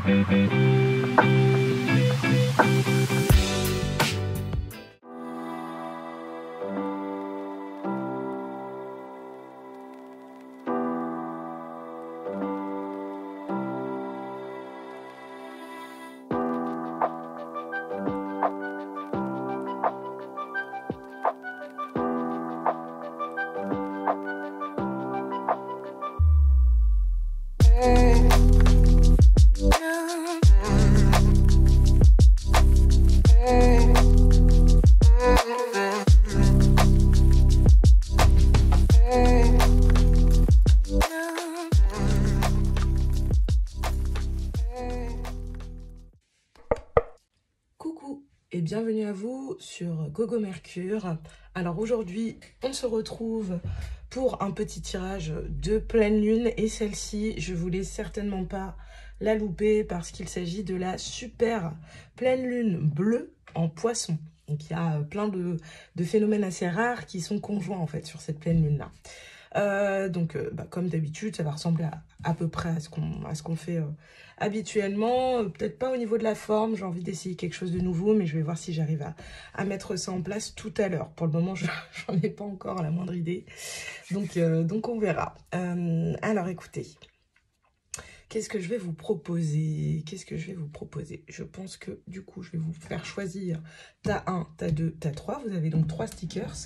Et bienvenue à vous sur Gogo Mercure. Alors aujourd'hui, on se retrouve pour un petit tirage de pleine lune et celle-ci, je voulais certainement pas la louper parce qu'il s'agit de la super pleine lune bleue en poisson. Donc il y a plein de phénomènes assez rares qui sont conjoints en fait sur cette pleine lune là. Comme d'habitude, ça va ressembler à peu près à ce qu'on fait habituellement. Peut-être pas au niveau de la forme, j'ai envie d'essayer quelque chose de nouveau, mais je vais voir si j'arrive à mettre ça en place tout à l'heure. Pour le moment, j'en ai pas encore la moindre idée, donc on verra. Alors écoutez, qu'est-ce que je vais vous proposer? Je pense que du coup, je vais vous faire choisir tas 1, tas 2, tas 3. Vous avez donc 3 stickers.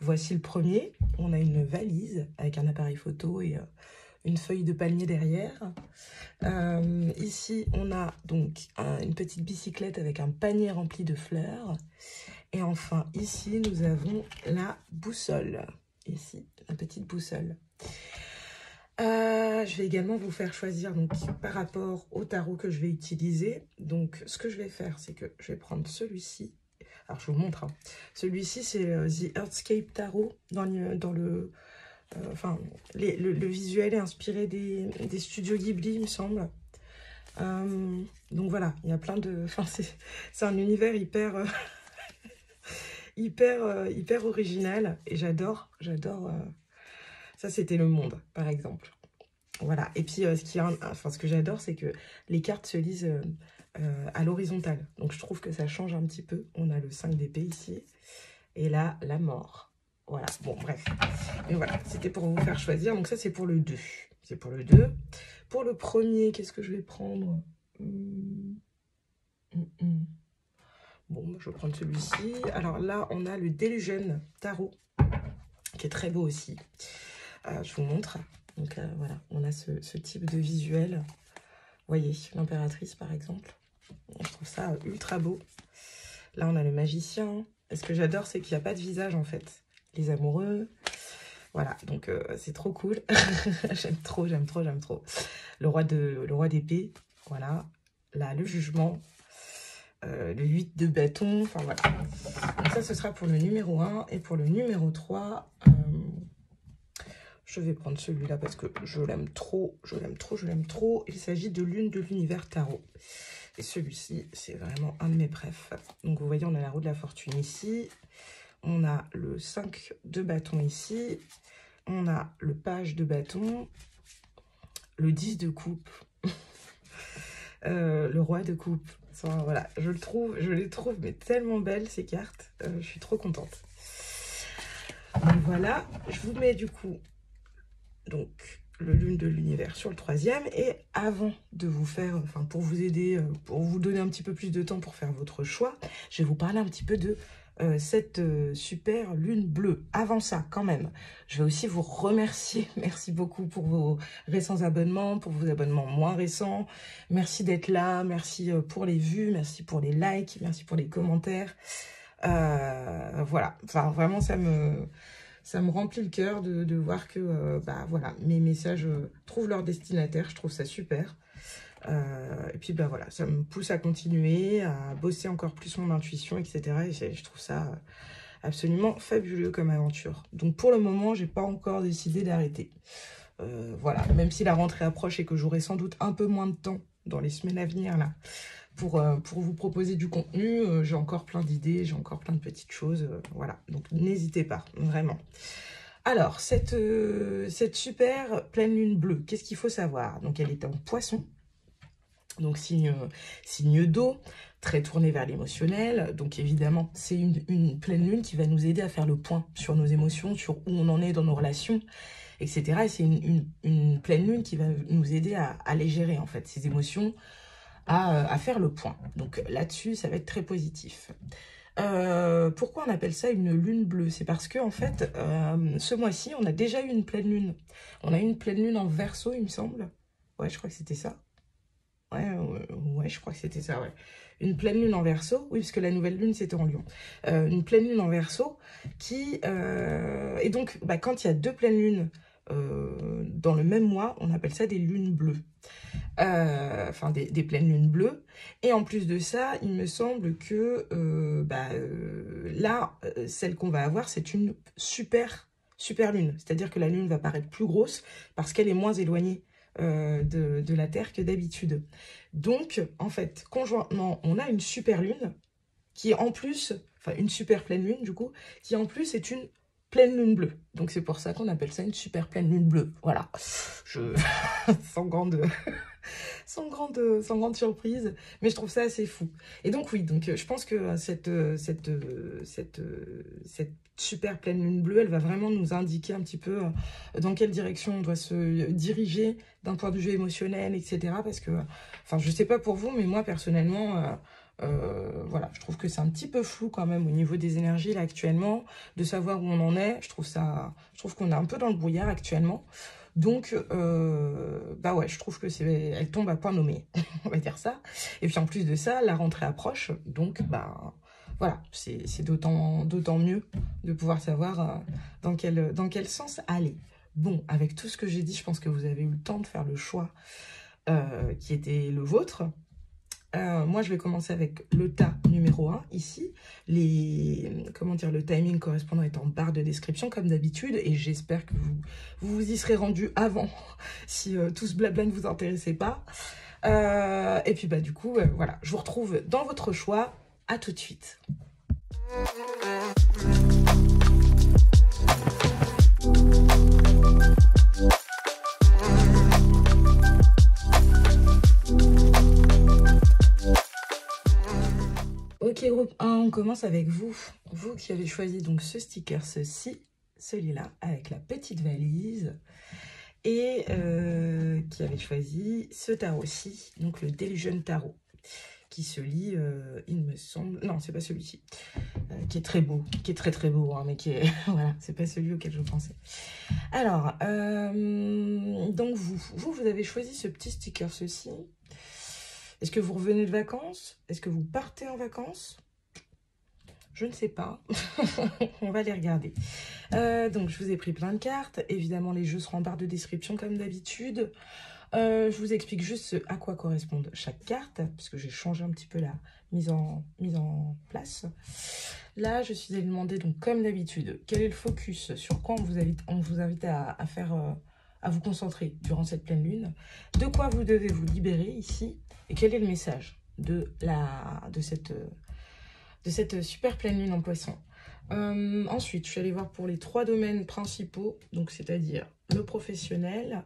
Voici le premier. On a une valise avec un appareil photo et une feuille de palmier derrière. Ici, on a donc une petite bicyclette avec un panier rempli de fleurs. Et enfin, ici, nous avons la boussole. Ici, la petite boussole. Je vais également vous faire choisir donc par rapport au tarot que je vais utiliser. Donc, ce que je vais faire, c'est que je vais prendre celui-ci. Alors, je vous montre. Celui-ci, c'est The Earthscape Tarot. Le visuel est inspiré des studios Ghibli, il me semble. Donc voilà, il y a plein de... Enfin, c'est un univers hyper... hyper original. Et j'adore... Ça, c'était Le Monde, par exemple. Voilà. Et puis, ce que j'adore, c'est que les cartes se lisent... à l'horizontale. Donc, je trouve que ça change un petit peu. On a le 5 d'épée ici. Et là, la mort. Voilà. Bon, bref. Et voilà. C'était pour vous faire choisir. Donc, ça, c'est pour le 2. C'est pour le 2. Pour le premier, qu'est-ce que je vais prendre? Bon, je vais prendre celui-ci. Alors là, on a le Delusion Tarot, qui est très beau aussi. Je vous montre. Donc, voilà. On a ce type de visuel. Vous voyez, l'impératrice, par exemple. Je trouve ça ultra beau. Là, on a le magicien. Et ce que j'adore, c'est qu'il n'y a pas de visage, en fait. Les amoureux. Voilà, donc c'est trop cool. J'aime trop. Le roi d'épée. Voilà. Là, le jugement. Le 8 de bâton. Enfin, voilà. Donc ça, ce sera pour le numéro 1. Et pour le numéro 3, je vais prendre celui-là parce que je l'aime trop. Il s'agit de Lune de l'univers tarot. Et celui-ci, c'est vraiment un de mes préfs. Donc, vous voyez, on a la roue de la fortune ici. On a le 5 de bâton ici. On a le page de bâton. Le 10 de coupe. Le roi de coupe. Enfin, voilà, je les trouve mais tellement belles, ces cartes. Je suis trop contente. Donc, voilà, je vous mets du coup... Donc, le Lune de l'univers sur le 3e. Et avant de vous faire, enfin pour vous aider, pour vous donner un petit peu plus de temps pour faire votre choix, je vais vous parler un petit peu de cette super lune bleue. Avant ça, quand même, je vais aussi vous remercier. Merci beaucoup pour vos récents abonnements, pour vos abonnements moins récents. Merci d'être là, merci pour les vues, merci pour les likes, merci pour les commentaires. Voilà, enfin vraiment ça me remplit le cœur de voir que voilà, mes messages trouvent leur destinataire. Je trouve ça super. Et puis voilà, ça me pousse à continuer, à bosser encore plus mon intuition, etc. Et je trouve ça absolument fabuleux comme aventure. Donc pour le moment, j'ai pas encore décidé d'arrêter. Voilà, même si la rentrée approche et que j'aurai sans doute un peu moins de temps dans les semaines à venir là, pour vous proposer du contenu, j'ai encore plein d'idées, j'ai encore plein de petites choses, voilà. Donc n'hésitez pas, vraiment. Alors, cette super pleine lune bleue, qu'est-ce qu'il faut savoir? Donc elle est en poisson. Donc signe d'eau, très tourné vers l'émotionnel. Donc évidemment, c'est une pleine lune qui va nous aider à faire le point sur nos émotions, sur où on en est dans nos relations, etc. Et c'est une pleine lune qui va nous aider à les gérer, en fait, ces émotions, à faire le point. Donc là-dessus, ça va être très positif. Pourquoi on appelle ça une lune bleue? C'est parce que, en fait, ce mois-ci, on a déjà eu une pleine lune. On a eu une pleine lune en Verseau, il me semble. Ouais, je crois que c'était ça. Ouais, je crois que c'était ça, ouais. Une pleine lune en Verseau, oui, parce que la nouvelle lune, c'était en Lion. Une pleine lune en Verseau qui... et donc, bah, quand il y a deux pleines lunes dans le même mois, on appelle ça des lunes bleues. Enfin, des pleines lunes bleues. Et en plus de ça, il me semble que là, celle qu'on va avoir, c'est une super lune. C'est-à-dire que la lune va paraître plus grosse parce qu'elle est moins éloignée de la Terre que d'habitude. Donc, en fait, conjointement, on a une super lune qui en plus, enfin une super pleine lune du coup, qui en plus est une pleine lune bleue. Donc c'est pour ça qu'on appelle ça une super pleine lune bleue. Voilà, sans grande... sans grande surprise, mais je trouve ça assez fou. Et donc oui, donc je pense que cette super pleine lune bleue, elle va vraiment nous indiquer un petit peu dans quelle direction on doit se diriger d'un point de vue émotionnel, etc. Parce que, enfin, je sais pas pour vous, mais moi personnellement, voilà, je trouve que c'est un petit peu flou quand même au niveau des énergies là actuellement, de savoir où on en est. Je trouve qu'on est un peu dans le brouillard actuellement. Donc, bah ouais, je trouve que elle tombe à point nommé, on va dire ça. Et puis en plus de ça, la rentrée approche, donc bah voilà, c'est d'autant mieux de pouvoir savoir dans quel sens aller. Bon, avec tout ce que j'ai dit, je pense que vous avez eu le temps de faire le choix qui était le vôtre. Moi, je vais commencer avec le tas numéro 1, ici. Comment dire, le timing correspondant est en barre de description, comme d'habitude. Et j'espère que vous y serez rendu avant, si tout ce blabla ne vous intéressait pas. Et puis, bah, du coup, voilà, je vous retrouve dans votre choix. À tout de suite. Ok, groupe 1, on commence avec vous. Vous qui avez choisi donc ce sticker, celui-là, avec la petite valise. Et qui avez choisi ce tarot-ci, donc le Delusion Tarot, qui se lit, il me semble... Non, c'est pas celui-ci, qui est très beau, qui est très très beau, hein, mais qui est... voilà, c'est pas celui auquel je pensais. Alors, donc vous avez choisi ce petit sticker, ceci. Est-ce que vous revenez de vacances? Est-ce que vous partez en vacances? Je ne sais pas. On va les regarder. Donc, je vous ai pris plein de cartes. Évidemment, les jeux seront en barre de description comme d'habitude. Je vous explique juste à quoi correspondent chaque carte, puisque j'ai changé un petit peu la mise en place. Là, je suis allée demander, donc comme d'habitude, quel est le focus, sur quoi on vous invite à faire... à vous concentrer durant cette pleine lune, de quoi vous devez vous libérer ici, et quel est le message de cette super pleine lune en poisson. Ensuite, je suis allée voir pour les 3 domaines principaux, donc c'est-à-dire le professionnel,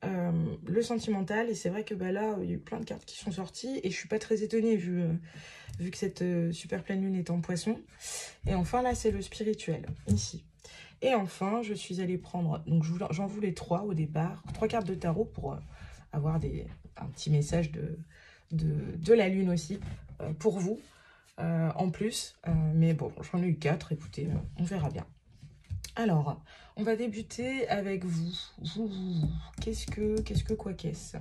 le sentimental, et c'est vrai que bah, là, il y a eu plein de cartes qui sont sorties, et je suis pas très étonnée vu que cette super pleine lune est en poisson. Et enfin, là, c'est le spirituel, ici. Et enfin, je suis allée prendre, donc j'en voulais 3 au départ, 3 cartes de tarot pour avoir un petit message de la lune aussi, pour vous, en plus. Mais bon, j'en ai eu 4, écoutez, on verra bien. Alors, on va débuter avec vous. Qu'est-ce que quoi qu'est-ce?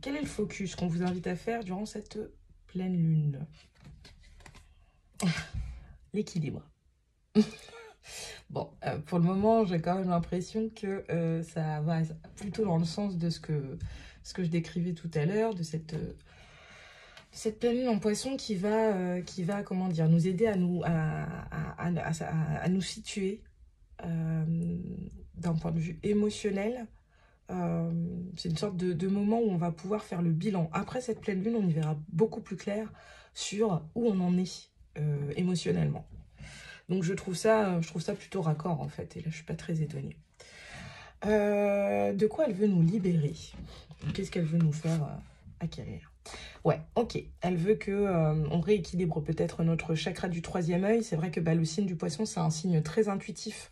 Quel est le focus qu'on vous invite à faire durant cette pleine lune? L'équilibre. Bon, pour le moment, j'ai quand même l'impression que ça va plutôt dans le sens de ce que je décrivais tout à l'heure, de cette pleine lune en poisson qui va comment dire, nous aider à nous situer d'un point de vue émotionnel. C'est une sorte de moment où on va pouvoir faire le bilan. Après cette pleine lune, on y verra beaucoup plus clair sur où on en est émotionnellement. Donc je trouve ça plutôt raccord en fait. Et là, je suis pas très étonnée. De quoi elle veut nous libérer? Qu'est-ce qu'elle veut nous faire acquérir. Ouais, ok. Elle veut que on rééquilibre peut-être notre chakra du troisième œil. C'est vrai que bah, le signe du poisson, c'est un signe très intuitif.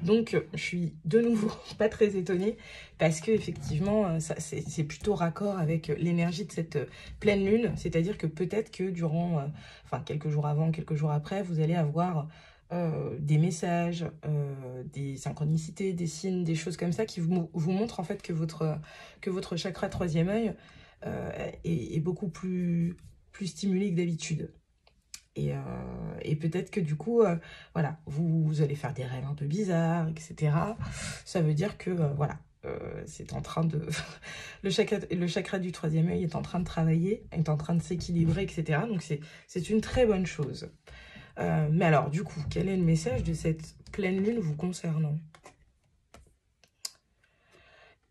Donc, je suis de nouveau pas très étonnée parce que effectivement, c'est plutôt raccord avec l'énergie de cette pleine lune. C'est-à-dire que peut-être que durant, enfin, quelques jours avant, quelques jours après, vous allez avoir des messages, des synchronicités, des signes, des choses comme ça qui vous montrent en fait que votre chakra troisième œil est beaucoup plus stimulé que d'habitude. Et peut-être que du coup, voilà, vous allez faire des rêves un peu bizarres, etc. Ça veut dire que, voilà, c'est en train de... le chakra du troisième œil est en train de travailler, est en train de s'équilibrer, etc. Donc c'est une très bonne chose. Mais alors, du coup, quel est le message de cette pleine lune vous concernant?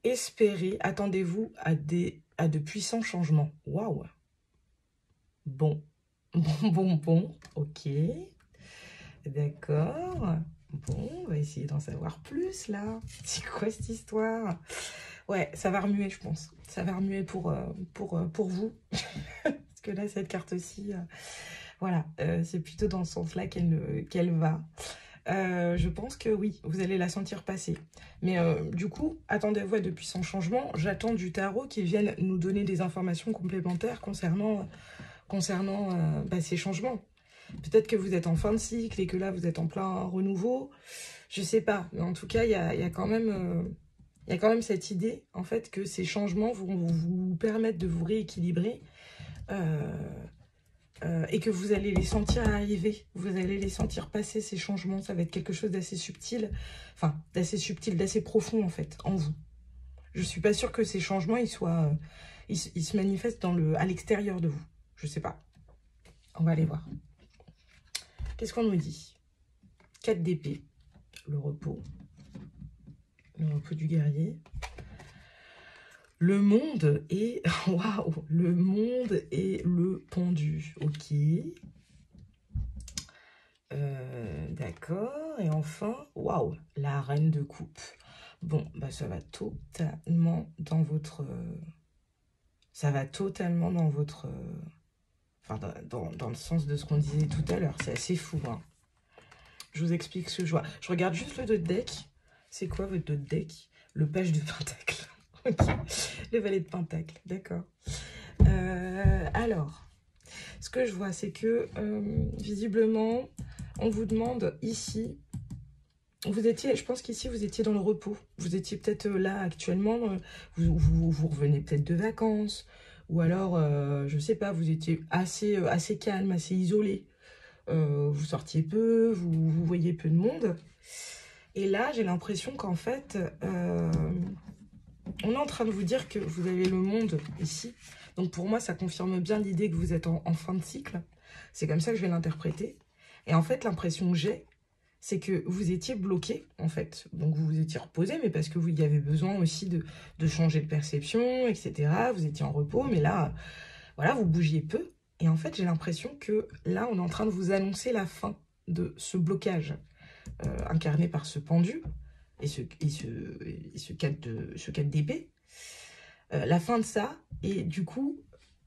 Espérez, attendez-vous à de puissants changements. Waouh! Bon, bon, ok. D'accord. Bon, on va essayer d'en savoir plus, là. C'est quoi cette histoire? Ouais, ça va remuer, je pense. Ça va remuer pour vous. Parce que là, cette carte aussi, voilà, c'est plutôt dans ce sens-là qu'elle va. Je pense que oui, vous allez la sentir passer. Mais du coup, attendez-vous à de puissants changements. J'attends du tarot qui vienne nous donner des informations complémentaires concernant bah, ces changements. Peut-être que vous êtes en fin de cycle et que là, vous êtes en plein renouveau. Je sais pas. Mais en tout cas, il y a quand même... il y a quand même cette idée, en fait, que ces changements vont vous permettre de vous rééquilibrer et que vous allez les sentir arriver. Vous allez les sentir passer, ces changements. Ça va être quelque chose d'assez subtil, enfin, d'assez profond, en fait, en vous. Je suis pas sûre que ces changements, ils se manifestent à l'extérieur de vous. Je sais pas. On va aller voir. Qu'est-ce qu'on nous dit? 4 d'épée, le repos du guerrier. Le monde est... Waouh! Le monde est le pendu. Ok. D'accord. Et enfin, waouh! La reine de coupe. Bon, bah ça va totalement dans votre... Ça va totalement dans votre... Enfin, dans le sens de ce qu'on disait tout à l'heure. C'est assez fou, hein. Je vous explique ce que je vois. Je regarde juste le dos de deck. C'est quoi votre dos de deck? Le page de pentacle. Ok. Le valet de pentacle, d'accord. Alors, ce que je vois, c'est que visiblement, on vous demande ici, je pense qu'ici, vous étiez dans le repos. Vous étiez peut-être là actuellement, vous revenez peut-être de vacances, ou alors, je sais pas, vous étiez assez calme, assez isolé. Vous sortiez peu, vous voyez peu de monde. Et là, j'ai l'impression qu'en fait, on est en train de vous dire que vous avez le monde ici. Donc pour moi, ça confirme bien l'idée que vous êtes en fin de cycle. C'est comme ça que je vais l'interpréter. Et en fait, l'impression que j'ai, c'est que vous étiez bloqué, en fait. Donc vous vous étiez reposé, mais parce que vous y avez besoin aussi de changer de perception, etc. Vous étiez en repos, mais là, voilà, vous bougiez peu. Et en fait, j'ai l'impression que là, on est en train de vous annoncer la fin de ce blocage incarné par ce pendu et ce 4 d'épée. La fin de ça, et du coup,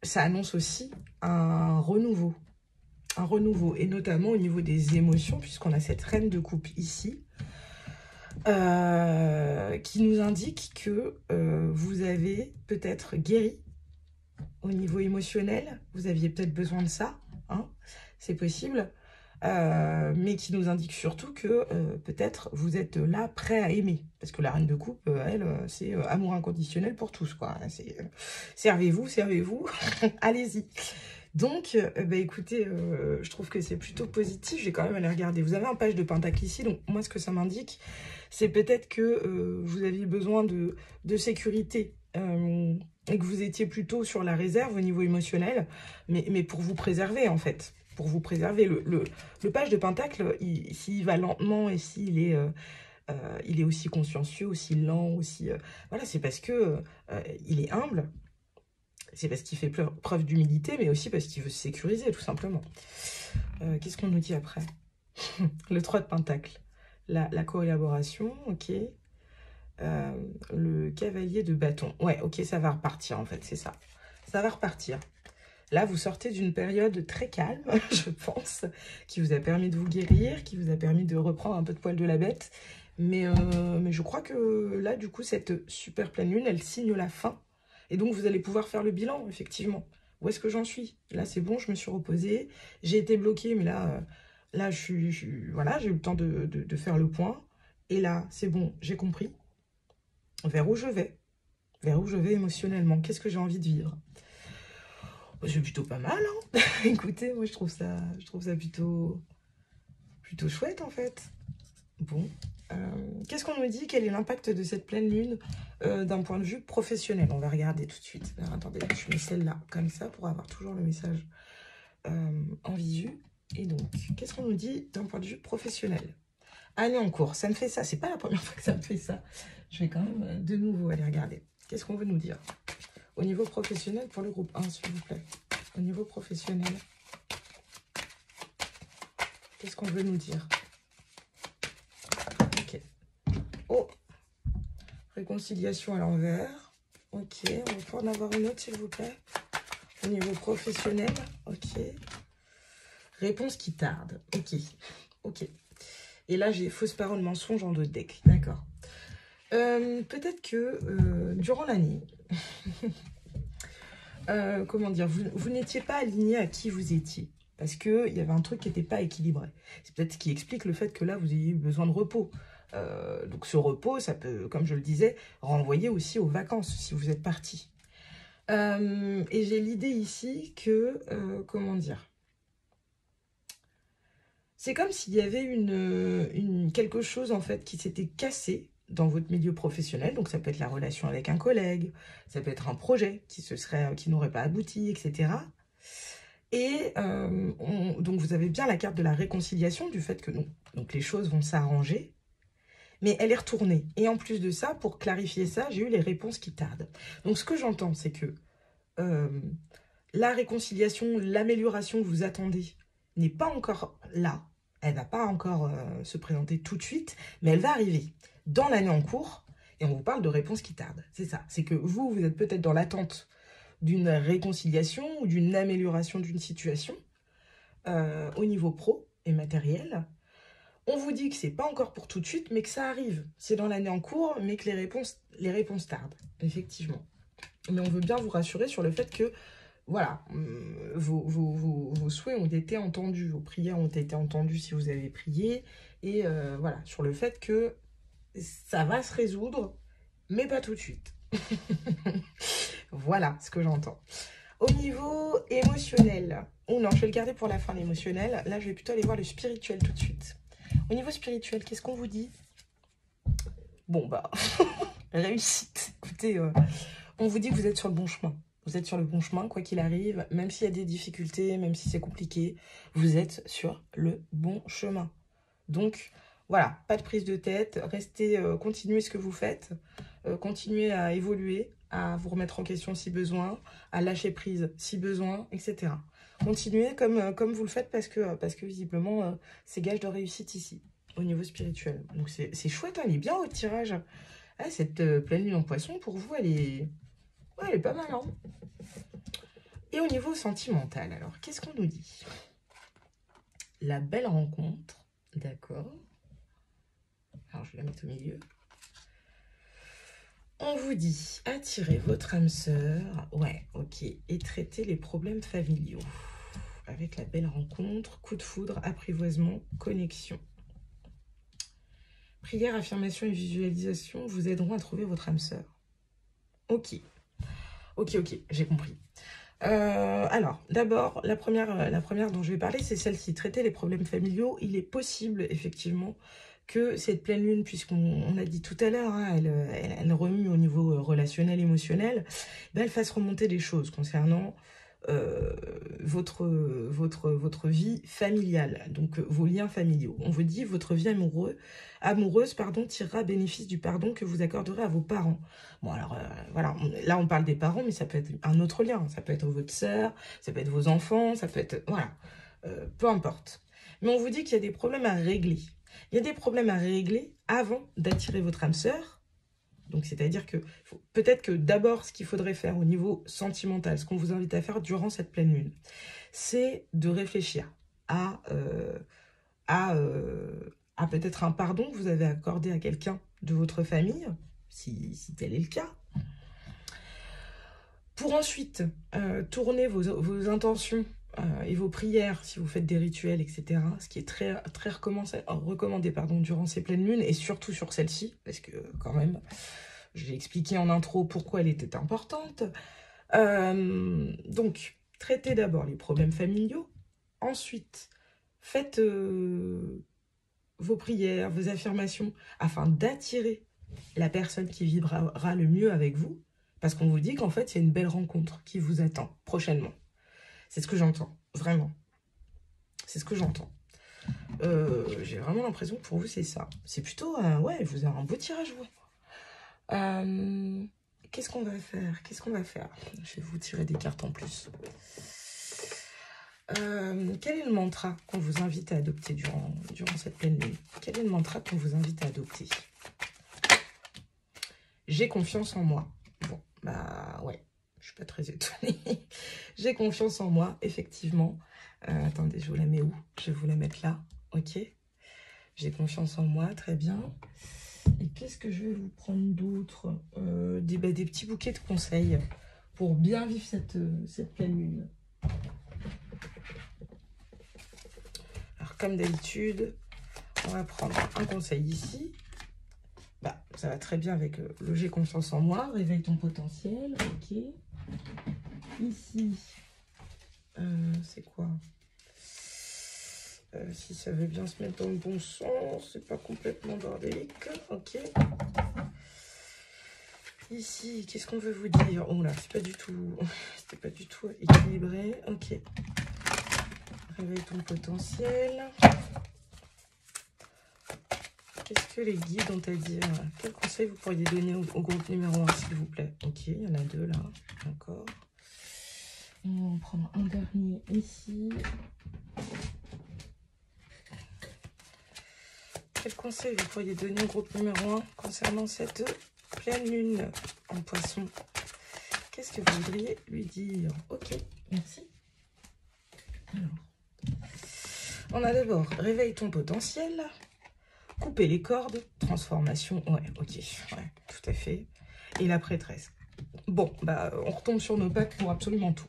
ça annonce aussi un renouveau. Un renouveau, et notamment au niveau des émotions, puisqu'on a cette reine de coupe ici, qui nous indique que vous avez peut-être guéri au niveau émotionnel. Vous aviez peut-être besoin de ça, hein, c'est possible. Mais qui nous indique surtout que peut-être vous êtes là prêt à aimer. Parce que la reine de coupe, elle, c'est amour inconditionnel pour tous, quoi. Servez-vous, allez-y. Donc, bah, écoutez, je trouve que c'est plutôt positif. Je vais quand même aller regarder. Vous avez un page de pentacle ici, donc moi, ce que ça m'indique, c'est peut-être que vous aviez besoin de sécurité. Et que vous étiez plutôt sur la réserve au niveau émotionnel, mais pour vous préserver, en fait. Pour vous préserver. Le page de pentacle, s'il va lentement et s'il est, il est aussi consciencieux, aussi lent, aussi... voilà, c'est parce que il est humble. C'est parce qu'il fait preuve d'humilité, mais aussi parce qu'il veut se sécuriser, tout simplement. Qu'est-ce qu'on nous dit après? Le 3 de pentacle. La collaboration, ok. Le cavalier de bâton. Ouais, ok, ça va repartir, en fait, c'est ça. ça va repartir. Là, vous sortez d'une période très calme, je pense, qui vous a permis de vous guérir, qui vous a permis de reprendre un peu de poil de la bête. Mais je crois que là, du coup, cette super pleine lune, elle signe la fin. Et donc, vous allez pouvoir faire le bilan, effectivement. Où est-ce que j'en suis? Là, c'est bon, je me suis reposée. J'ai été bloquée, mais là voilà, j'ai eu le temps de faire le point. Et là, c'est bon, j'ai compris vers où je vais. Vers où je vais émotionnellement. Qu'est-ce que j'ai envie de vivre? C'est plutôt pas mal, hein. Écoutez, moi, je trouve ça plutôt chouette, en fait. Bon. Qu'est-ce qu'on nous dit? Quel est l'impact de cette pleine lune d'un point de vue professionnel? On va regarder tout de suite. Alors, attendez, je mets celle-là comme ça pour avoir toujours le message en visu. Et donc, qu'est-ce qu'on nous dit d'un point de vue professionnel? Année en cours, ça me fait ça. C'est pas la première fois que ça me fait ça. Je vais quand même de nouveau aller regarder. Qu'est-ce qu'on veut nous dire? Au niveau professionnel, pour le groupe 1, s'il vous plaît. Au niveau professionnel, qu'est-ce qu'on veut nous dire? Ok. Oh, réconciliation à l'envers. Ok, on va pouvoir en avoir une autre, s'il vous plaît. Au niveau professionnel, ok. Réponse qui tarde. Ok, ok. Et là, j'ai fausse parole, mensonge en 2 decks. D'accord. Peut-être que durant l'année, comment dire, vous n'étiez pas aligné à qui vous étiez. Parce qu'il y avait un truc qui n'était pas équilibré. C'est peut-être ce qui explique le fait que là, vous ayez eu besoin de repos. Donc ce repos, ça peut, comme je le disais, renvoyer aussi aux vacances si vous êtes parti. Et j'ai l'idée ici que, comment dire, c'est comme s'il y avait quelque chose en fait qui s'était cassé dans votre milieu professionnel. Donc ça peut être la relation avec un collègue, ça peut être un projet qui n'aurait pas abouti, etc. Et donc vous avez bien la carte de la réconciliation, du fait que non, donc les choses vont s'arranger. Mais elle est retournée. Et en plus de ça, pour clarifier ça, j'ai eu les réponses qui tardent. Donc ce que j'entends, c'est que la réconciliation, l'amélioration que vous attendez n'est pas encore là. Elle ne va pas encore se présenter tout de suite, mais elle va arriver dans l'année en cours. Et on vous parle de réponses qui tardent. C'est ça. C'est que vous êtes peut-être dans l'attente d'une réconciliation ou d'une amélioration d'une situation au niveau pro et matériel. On vous dit que c'est pas encore pour tout de suite, mais que ça arrive. C'est dans l'année en cours, mais que les réponses tardent, effectivement. Mais on veut bien vous rassurer sur le fait que, voilà, vos souhaits ont été entendus, vos prières ont été entendues si vous avez prié, et voilà, sur le fait que ça va se résoudre, mais pas tout de suite. Voilà ce que j'entends. Au niveau émotionnel, oh non, je vais le garder pour la fin, l'émotionnel. Là, je vais plutôt aller voir le spirituel tout de suite. Au niveau spirituel, qu'est-ce qu'on vous dit? Bon, bah, réussite. Écoutez, on vous dit que vous êtes sur le bon chemin. Vous êtes sur le bon chemin, quoi qu'il arrive. Même s'il y a des difficultés, même si c'est compliqué, vous êtes sur le bon chemin. Donc, voilà, pas de prise de tête. Restez, continuez ce que vous faites. Continuez à évoluer, à vous remettre en question si besoin, à lâcher prise si besoin, etc. Continuez comme vous le faites parce que visiblement, c'est gage de réussite ici, au niveau spirituel. Donc c'est chouette, hein, il est bien au tirage. Ah, cette pleine lune en poisson, pour vous, elle est pas mal. Hein. Et au niveau sentimental, alors, qu'est-ce qu'on nous dit? La belle rencontre, d'accord. Alors, je vais la mettre au milieu. On vous dit, attirez votre âme sœur, ouais, ok, et traitez les problèmes familiaux. Avec la belle rencontre, coup de foudre, apprivoisement, connexion. Prière, affirmation et visualisation vous aideront à trouver votre âme sœur. Ok, j'ai compris. Alors, d'abord, la première dont je vais parler, c'est celle-ci. Traiter les problèmes familiaux, il est possible, effectivement, que cette pleine lune, puisqu'on a dit tout à l'heure, hein, elle remue au niveau relationnel, émotionnel, ben, elle fasse remonter des choses concernant votre vie familiale, donc vos liens familiaux. On vous dit, votre vie amoureuse, tirera bénéfice du pardon que vous accorderez à vos parents. Bon, alors, voilà, là, on parle des parents, mais ça peut être un autre lien. Ça peut être votre sœur, ça peut être vos enfants, ça peut être... Voilà, peu importe. Mais on vous dit qu'il y a des problèmes à régler. Il y a des problèmes à régler avant d'attirer votre âme sœur. Donc, c'est-à-dire que peut-être que d'abord, ce qu'il faudrait faire au niveau sentimental, ce qu'on vous invite à faire durant cette pleine lune, c'est de réfléchir à, à peut-être un pardon que vous avez accordé à quelqu'un de votre famille, si tel est le cas. Pour ensuite tourner vos intentions et vos prières, si vous faites des rituels, etc. Ce qui est très, très recommandé durant ces pleines lunes, et surtout sur celle-ci, parce que quand même, j'ai expliqué en intro pourquoi elle était importante. Donc, traitez d'abord les problèmes familiaux. Ensuite, faites vos prières, vos affirmations, afin d'attirer la personne qui vibrera le mieux avec vous. Parce qu'on vous dit qu'en fait, il y a une belle rencontre qui vous attend prochainement. C'est ce que j'entends, vraiment. C'est ce que j'entends. J'ai vraiment l'impression que pour vous, c'est ça. C'est plutôt, ouais, vous avez un beau tirage, vous. Qu'est-ce qu'on va faire? Qu'est-ce qu'on va faire? Je vais vous tirer des cartes en plus. Quel est le mantra qu'on vous invite à adopter durant cette pleine lune? Quel est le mantra qu'on vous invite à adopter? J'ai confiance en moi. Bon, bah ouais, je suis pas très étonnée. J'ai confiance en moi, effectivement. Attendez, je vous la mets où? Je vais vous la mettre là, ok. J'ai confiance en moi, très bien. Et qu'est-ce que je vais vous prendre d'autre? Des petits bouquets de conseils pour bien vivre cette pleine lune. Alors, comme d'habitude, on va prendre un conseil ici. Bah, ça va très bien avec le j'ai confiance en moi, réveille ton potentiel, ok. Ici, c'est quoi? Si ça veut bien se mettre dans le bon sens, c'est pas complètement bordélique, ok. Ici, qu'est-ce qu'on veut vous dire? Oh là, c'était pas du tout équilibré, ok. Réveille ton potentiel. Qu'est-ce que les guides ont à dire? Quel conseil vous pourriez donner au groupe numéro 1, s'il vous plaît? Ok, il y en a 2 là, d'accord. On va en prendre un dernier ici. Quel conseil vous pourriez donner au groupe numéro 1 concernant cette pleine lune en poisson? Qu'est-ce que vous voudriez lui dire? Ok, merci. Alors, on a d'abord réveille ton potentiel. Couper les cordes, transformation, ouais, ok, ouais, tout à fait. Et la prêtresse. Bon, bah, on retombe sur nos pattes pour absolument tout.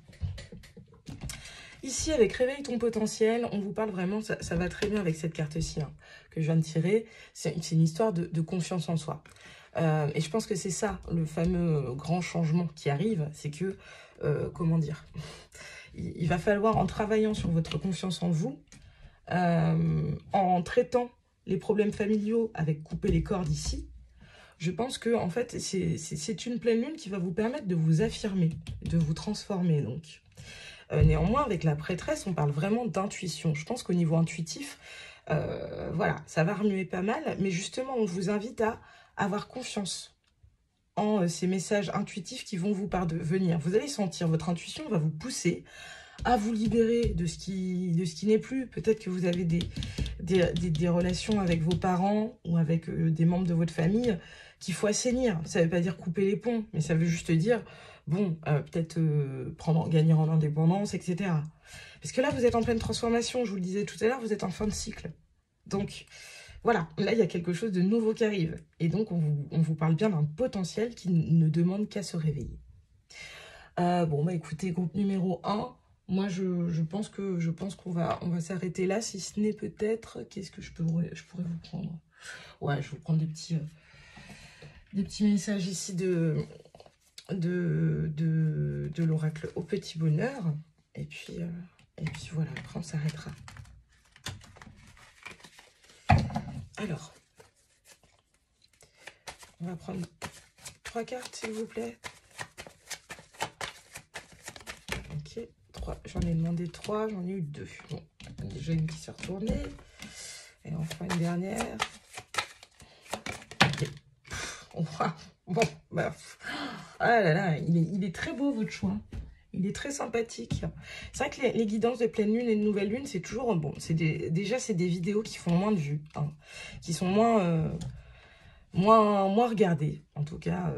Ici, avec réveille ton potentiel, on vous parle vraiment, ça va très bien avec cette carte-ci hein, que je viens de tirer. C'est une histoire de confiance en soi. Et je pense que c'est ça, le fameux grand changement qui arrive, c'est que, comment dire, il va falloir, en travaillant sur votre confiance en vous, en traitant les problèmes familiaux avec couper les cordes ici, je pense que en fait c'est une pleine lune qui va vous permettre de vous affirmer, de vous transformer donc. Néanmoins avec la prêtresse on parle vraiment d'intuition. Je pense qu'au niveau intuitif, voilà, ça va remuer pas mal, mais justement on vous invite à avoir confiance en ces messages intuitifs qui vont vous parvenir. Vous allez sentir, votre intuition va vous pousser à vous libérer de ce qui n'est plus. Peut-être que vous avez des relations avec vos parents ou avec des membres de votre famille qu'il faut assainir. Ça ne veut pas dire couper les ponts, mais ça veut juste dire, bon, peut-être gagner en indépendance, etc. Parce que là, vous êtes en pleine transformation, je vous le disais tout à l'heure, vous êtes en fin de cycle. Donc, voilà, là, il y a quelque chose de nouveau qui arrive. Et donc, on vous parle bien d'un potentiel qui ne demande qu'à se réveiller. Bon, bah écoutez, groupe numéro 1, moi, je pense qu'on va s'arrêter là, si ce n'est peut-être... Qu'est-ce que je pourrais vous prendre? Ouais, je vais vous prendre des petits messages ici de l'oracle au petit bonheur. Et puis voilà, après on s'arrêtera. Alors, on va prendre 3 cartes, s'il vous plaît. Ok. J'en ai demandé 3, j'en ai eu 2. Bon, déjà une qui s'est retournée. Et enfin une dernière. Ok. Bon, bah. Ah là là, il est très beau votre choix. Il est très sympathique. C'est vrai que les guidances de pleine lune et de nouvelle lune, c'est toujours bon. Déjà, c'est des vidéos qui font moins de vues. Hein, qui sont moins. moins regardé. En tout cas,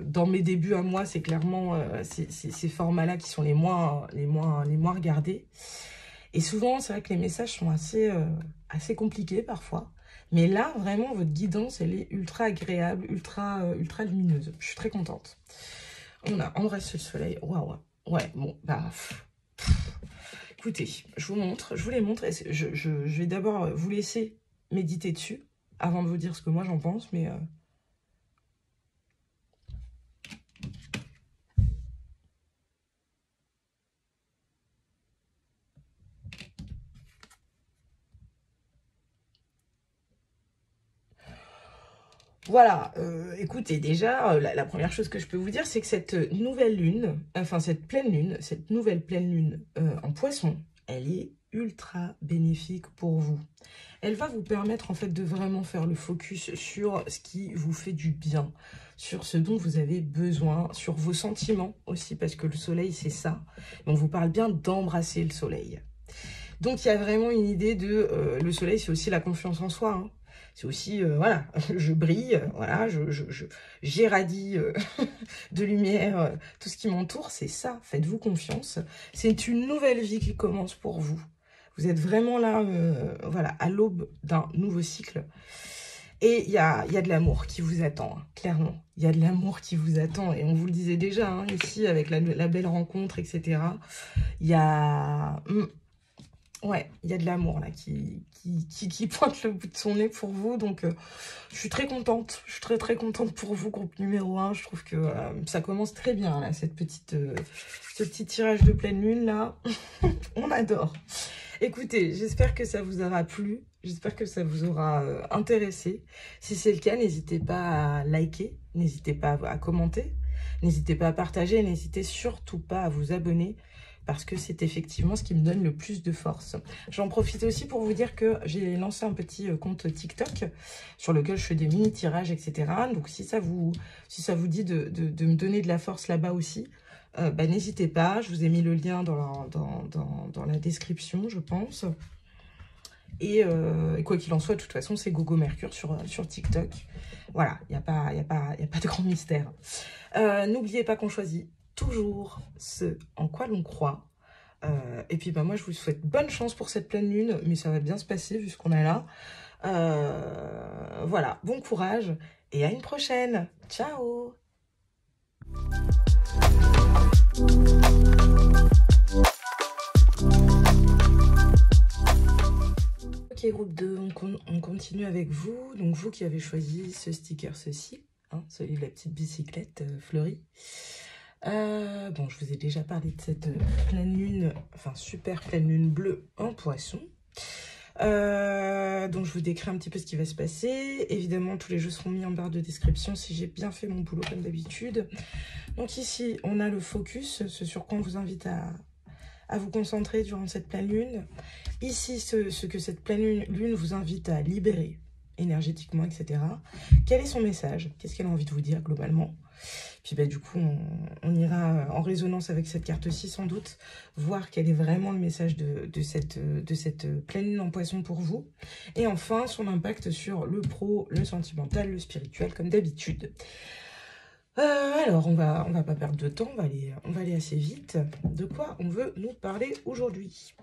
dans mes débuts à moi, c'est clairement ces formats-là qui sont les moins regardés. Et souvent, c'est vrai que les messages sont assez compliqués parfois. Mais là, vraiment, votre guidance, elle est ultra agréable, ultra lumineuse. Je suis très contente. On a embrassé le soleil. Waouh. Ouais, bon, bah... Écoutez, je vous les montre. Je vais d'abord vous laisser méditer dessus avant de vous dire ce que moi j'en pense, mais... Voilà, écoutez, déjà, la première chose que je peux vous dire, c'est que cette nouvelle lune, enfin cette nouvelle pleine lune en poisson, elle est ultra bénéfique pour vous. Elle va vous permettre en fait de vraiment faire le focus sur ce qui vous fait du bien, sur ce dont vous avez besoin, sur vos sentiments aussi, parce que le soleil c'est ça. On vous parle bien d'embrasser le soleil. Donc il y a vraiment une idée de, le soleil c'est aussi la confiance en soi, hein. C'est aussi, voilà, je brille, voilà, j'irradie de lumière, tout ce qui m'entoure, c'est ça, faites-vous confiance. C'est une nouvelle vie qui commence pour vous. Vous êtes vraiment là, voilà, à l'aube d'un nouveau cycle. Et il y a de l'amour qui vous attend, hein, clairement. Il y a de l'amour qui vous attend. Et on vous le disait déjà, hein, ici, avec la belle rencontre, etc. Il y a... Ouais, il y a de l'amour là qui pointe le bout de son nez pour vous. Donc, je suis très contente. Je suis très contente pour vous, groupe numéro 1. Je trouve que ça commence très bien, là, ce petit tirage de pleine lune, là. On adore. Écoutez, j'espère que ça vous aura plu. J'espère que ça vous aura intéressé. Si c'est le cas, n'hésitez pas à liker. N'hésitez pas à commenter. N'hésitez pas à partager. N'hésitez surtout pas à vous abonner, parce que c'est effectivement ce qui me donne le plus de force. J'en profite aussi pour vous dire que j'ai lancé un petit compte TikTok sur lequel je fais des mini-tirages, etc. Donc, si ça vous dit de me donner de la force là-bas aussi, bah, n'hésitez pas. Je vous ai mis le lien dans la description, je pense. Et quoi qu'il en soit, de toute façon, c'est Gogo Mercure sur TikTok. Voilà, il n'y a pas de grand mystère. N'oubliez pas qu'on choisit toujours ce en quoi l'on croit. Et puis bah, moi je vous souhaite bonne chance pour cette pleine lune, mais ça va bien se passer vu ce qu'on a là. Voilà, bon courage et à une prochaine. Ciao. Ok, groupe 2, on continue avec vous. Donc vous qui avez choisi ce sticker, ceci, hein, celui de la petite bicyclette fleurie. Bon, je vous ai déjà parlé de cette pleine lune, enfin super pleine lune bleue en poisson. Donc je vous décris un petit peu ce qui va se passer. Évidemment, tous les jeux seront mis en barre de description si j'ai bien fait mon boulot comme d'habitude. Donc ici, on a le focus, ce sur quoi on vous invite à vous concentrer durant cette pleine lune. Ici, ce que cette pleine lune vous invite à libérer énergétiquement, etc. Quel est son message? Qu'est-ce qu'elle a envie de vous dire globalement? Puis bah, du coup, on ira en résonance avec cette carte-ci sans doute, voir quel est vraiment le message de cette pleine lune en poisson pour vous. Et enfin, son impact sur le pro, le sentimental, le spirituel, comme d'habitude. Alors, on va pas perdre de temps, on va aller assez vite. De quoi on veut nous parler aujourd'hui?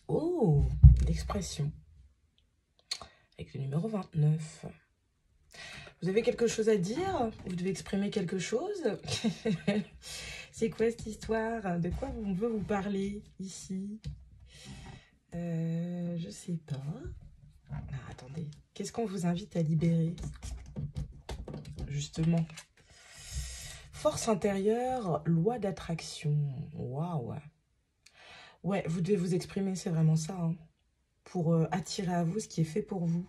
Oh, l'expression. Avec le numéro 29. Vous avez quelque chose à dire? Vous devez exprimer quelque chose? C'est quoi cette histoire? De quoi on veut vous parler ici? Je sais pas. Ah, attendez. Qu'est-ce qu'on vous invite à libérer? Justement. Force intérieure, loi d'attraction. Waouh. Ouais, vous devez vous exprimer, c'est vraiment ça. Hein, pour attirer à vous ce qui est fait pour vous.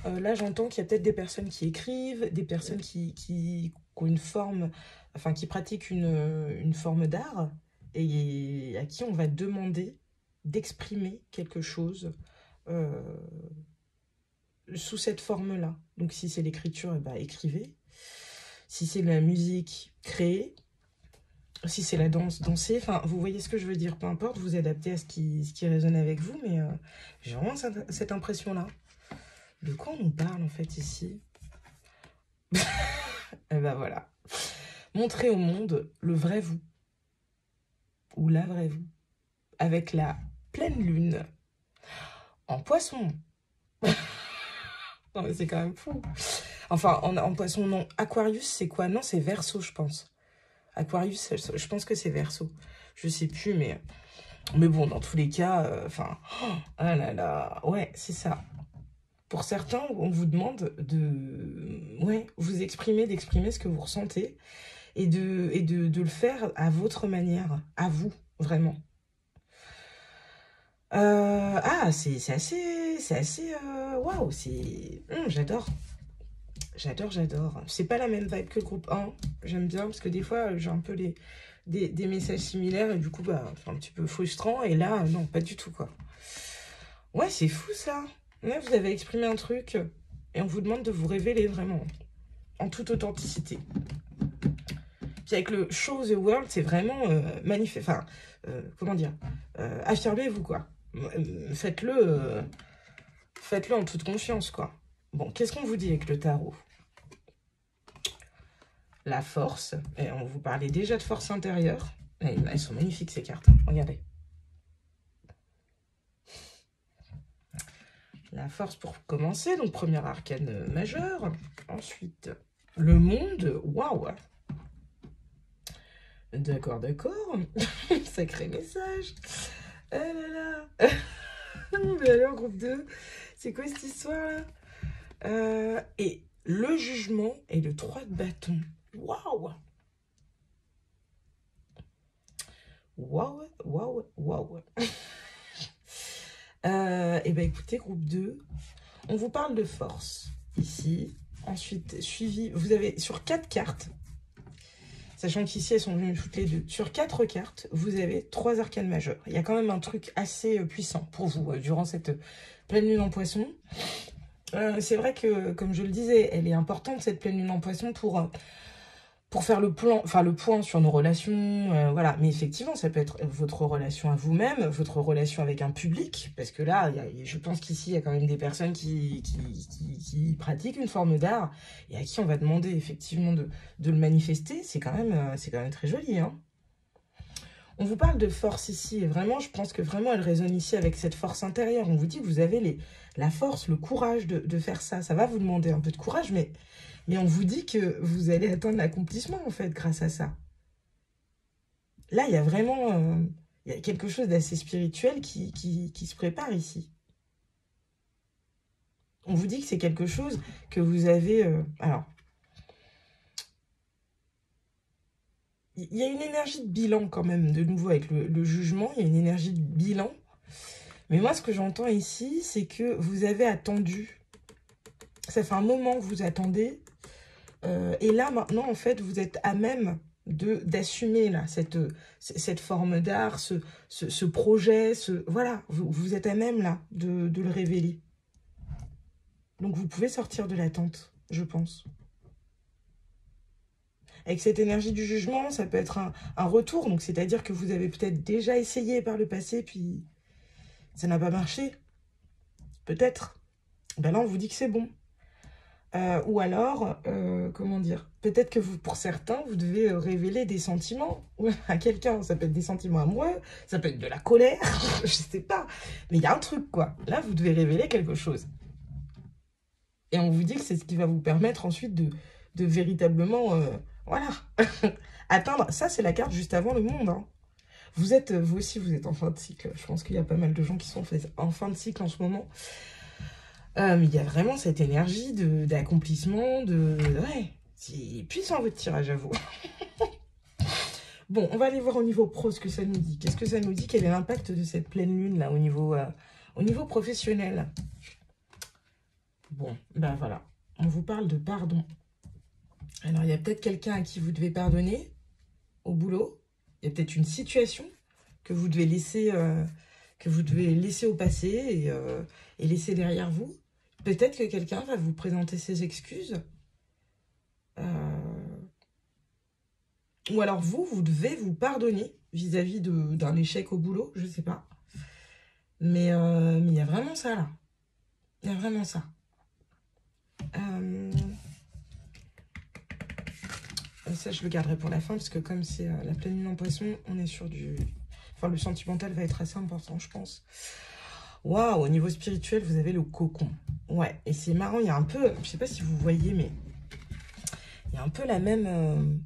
Là, j'entends qu'il y a peut-être des personnes qui écrivent, des personnes qui ont une forme, enfin, qui pratiquent une forme d'art et à qui on va demander d'exprimer quelque chose sous cette forme-là. Donc, si c'est l'écriture, eh ben, écrivez. Si c'est la musique, créez. Si c'est la danse, dansez. Enfin, vous voyez ce que je veux dire. Peu importe, vous adaptez à ce qui résonne avec vous, mais j'ai vraiment cette impression-là. De quoi on nous parle en fait ici? Et ben voilà. Montrez au monde le vrai vous. Ou la vraie vous. Avec la pleine lune en poisson. Non mais c'est quand même fou. Enfin, en poisson, non. Aquarius, c'est quoi? Non, c'est Verseau, je pense. Aquarius, je pense que c'est Verseau. Je sais plus, mais bon, dans tous les cas, enfin... ah là là, ouais, c'est ça. Pour certains, on vous demande de... Ouais, vous exprimer, d'exprimer ce que vous ressentez et de le faire à votre manière, à vous, vraiment. Ah, c'est assez... Waouh, c'est... j'adore. J'adore. C'est pas la même vibe que le groupe 1. J'aime bien parce que des fois, j'ai un peu des messages similaires et du coup, bah, c'est un petit peu frustrant. Et là, non, pas du tout, quoi. Ouais, c'est fou, ça. Là, vous avez exprimé un truc et on vous demande de vous révéler vraiment en toute authenticité. Puis avec le Show the World, c'est vraiment magnifique. Enfin, comment dire, affirmez-vous, quoi. Faites-le en toute confiance, quoi. Bon, qu'est-ce qu'on vous dit avec le tarot? La force. Et on vous parlait déjà de force intérieure. Et elles sont magnifiques, ces cartes. Regardez. La force pour commencer. Donc, premier arcane majeur. Ensuite, le monde. Waouh! D'accord, d'accord. Sacré message. Ah là là. Mais alors, groupe 2, c'est quoi cette histoire-là? Et le jugement et le 3 de bâton. Waouh! Waouh, waouh, waouh. Et ben écoutez, groupe 2, on vous parle de force ici. Ensuite, suivi, vous avez sur 4 cartes, sachant qu'ici elles sont venues toutes les deux, sur 4 cartes, vous avez 3 arcanes majeures. Il y a quand même un truc assez puissant pour vous durant cette pleine lune en poisson. C'est vrai que, comme je le disais, elle est importante cette pleine lune en poisson pour faire le point sur nos relations, voilà. Mais effectivement, ça peut être votre relation à vous-même, votre relation avec un public, parce que là, je pense qu'ici, il y a quand même des personnes qui pratiquent une forme d'art, et à qui on va demander effectivement de le manifester. C'est quand même très joli, hein. On vous parle de force ici, et vraiment, je pense que vraiment, elle résonne ici avec cette force intérieure. On vous dit que vous avez la force, le courage de faire ça. Ça va vous demander un peu de courage, mais on vous dit que vous allez atteindre l'accomplissement, en fait, grâce à ça. Là, il y a vraiment il y a quelque chose d'assez spirituel qui se prépare ici. On vous dit que c'est quelque chose que vous avez... alors, il y a une énergie de bilan quand même, de nouveau, avec le jugement. Il y a une énergie de bilan. Mais moi, ce que j'entends ici, c'est que vous avez attendu. Ça fait un moment que vous attendez. Et là, maintenant, en fait, vous êtes à même d'assumer là cette forme d'art, ce projet, voilà, vous êtes à même là de le révéler. Donc, vous pouvez sortir de l'attente, je pense. Avec cette énergie du jugement, ça peut être un retour. Donc, c'est-à-dire que vous avez peut-être déjà essayé par le passé, puis ça n'a pas marché. Peut-être. Ben là, on vous dit que c'est bon. Ou alors, comment dire, peut-être que pour certains, vous devez révéler des sentiments à quelqu'un. Ça peut être des sentiments amoureux, ça peut être de la colère, je sais pas. Mais il y a un truc, quoi. Là, vous devez révéler quelque chose. Et on vous dit que c'est ce qui va vous permettre ensuite de véritablement, voilà, atteindre. Ça, c'est la carte juste avant le monde, hein. Vous aussi, vous êtes en fin de cycle. Je pense qu'il y a pas mal de gens qui sont en fin de cycle en ce moment. Mais il y a vraiment cette énergie d'accomplissement, ouais, c'est puissant votre tirage à vous. Bon, on va aller voir au niveau pro ce que ça nous dit. Qu'est-ce que ça nous dit? Quel est l'impact de cette pleine lune là au niveau professionnel? Bon, ben voilà, on vous parle de pardon. Alors, il y a peut-être quelqu'un à qui vous devez pardonner au boulot. Il y a peut-être une situation que vous devez laisser au passé et laisser derrière vous. Peut-être que quelqu'un va vous présenter ses excuses. Ou alors vous devez vous pardonner vis-à-vis d'un échec au boulot, je sais pas. Mais il y a vraiment ça là. Il y a vraiment ça. Ça, je le garderai pour la fin, parce que comme c'est la pleine lune en poisson, on est sur du... Enfin, le sentimental va être assez important, je pense. Waouh, au niveau spirituel, vous avez le cocon. Ouais, et c'est marrant, il y a un peu... Je sais pas si vous voyez, mais... Il y a un peu la même...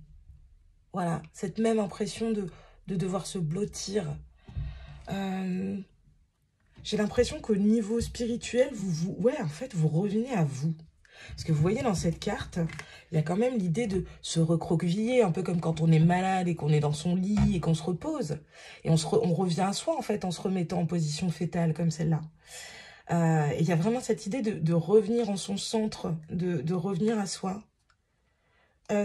voilà, cette même impression de devoir se blottir. J'ai l'impression qu'au niveau spirituel, ouais, en fait, vous revenez à vous. Parce que vous voyez dans cette carte, il y a quand même l'idée de se recroqueviller, un peu comme quand on est malade et qu'on est dans son lit et qu'on se repose. Et on revient à soi, en fait, en se remettant en position fétale, comme celle-là. Et il y a vraiment cette idée de revenir en son centre, de revenir à soi.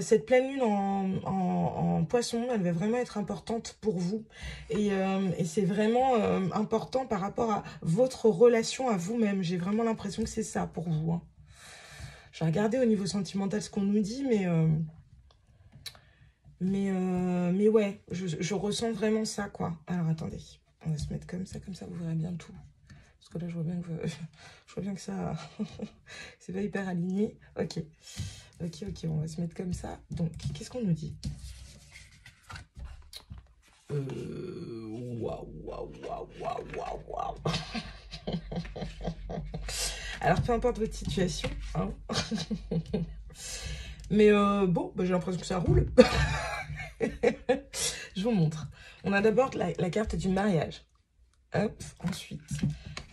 Cette pleine lune en poisson, elle va vraiment être importante pour vous. Et c'est vraiment important par rapport à votre relation à vous-même. J'ai vraiment l'impression que c'est ça pour vous, hein. Je vais regarder au niveau sentimental ce qu'on nous dit, mais ouais, je ressens vraiment ça, quoi. Alors, attendez, on va se mettre comme ça vous verrez bien tout. Parce que là, je vois bien que ça, c'est pas hyper aligné. Ok, on va se mettre comme ça. Donc, qu'est-ce qu'on nous dit? Waouh. Alors, peu importe votre situation, hein. Mais bon, bah, j'ai l'impression que ça roule. Je vous montre. On a d'abord la carte du mariage. Hop, ensuite,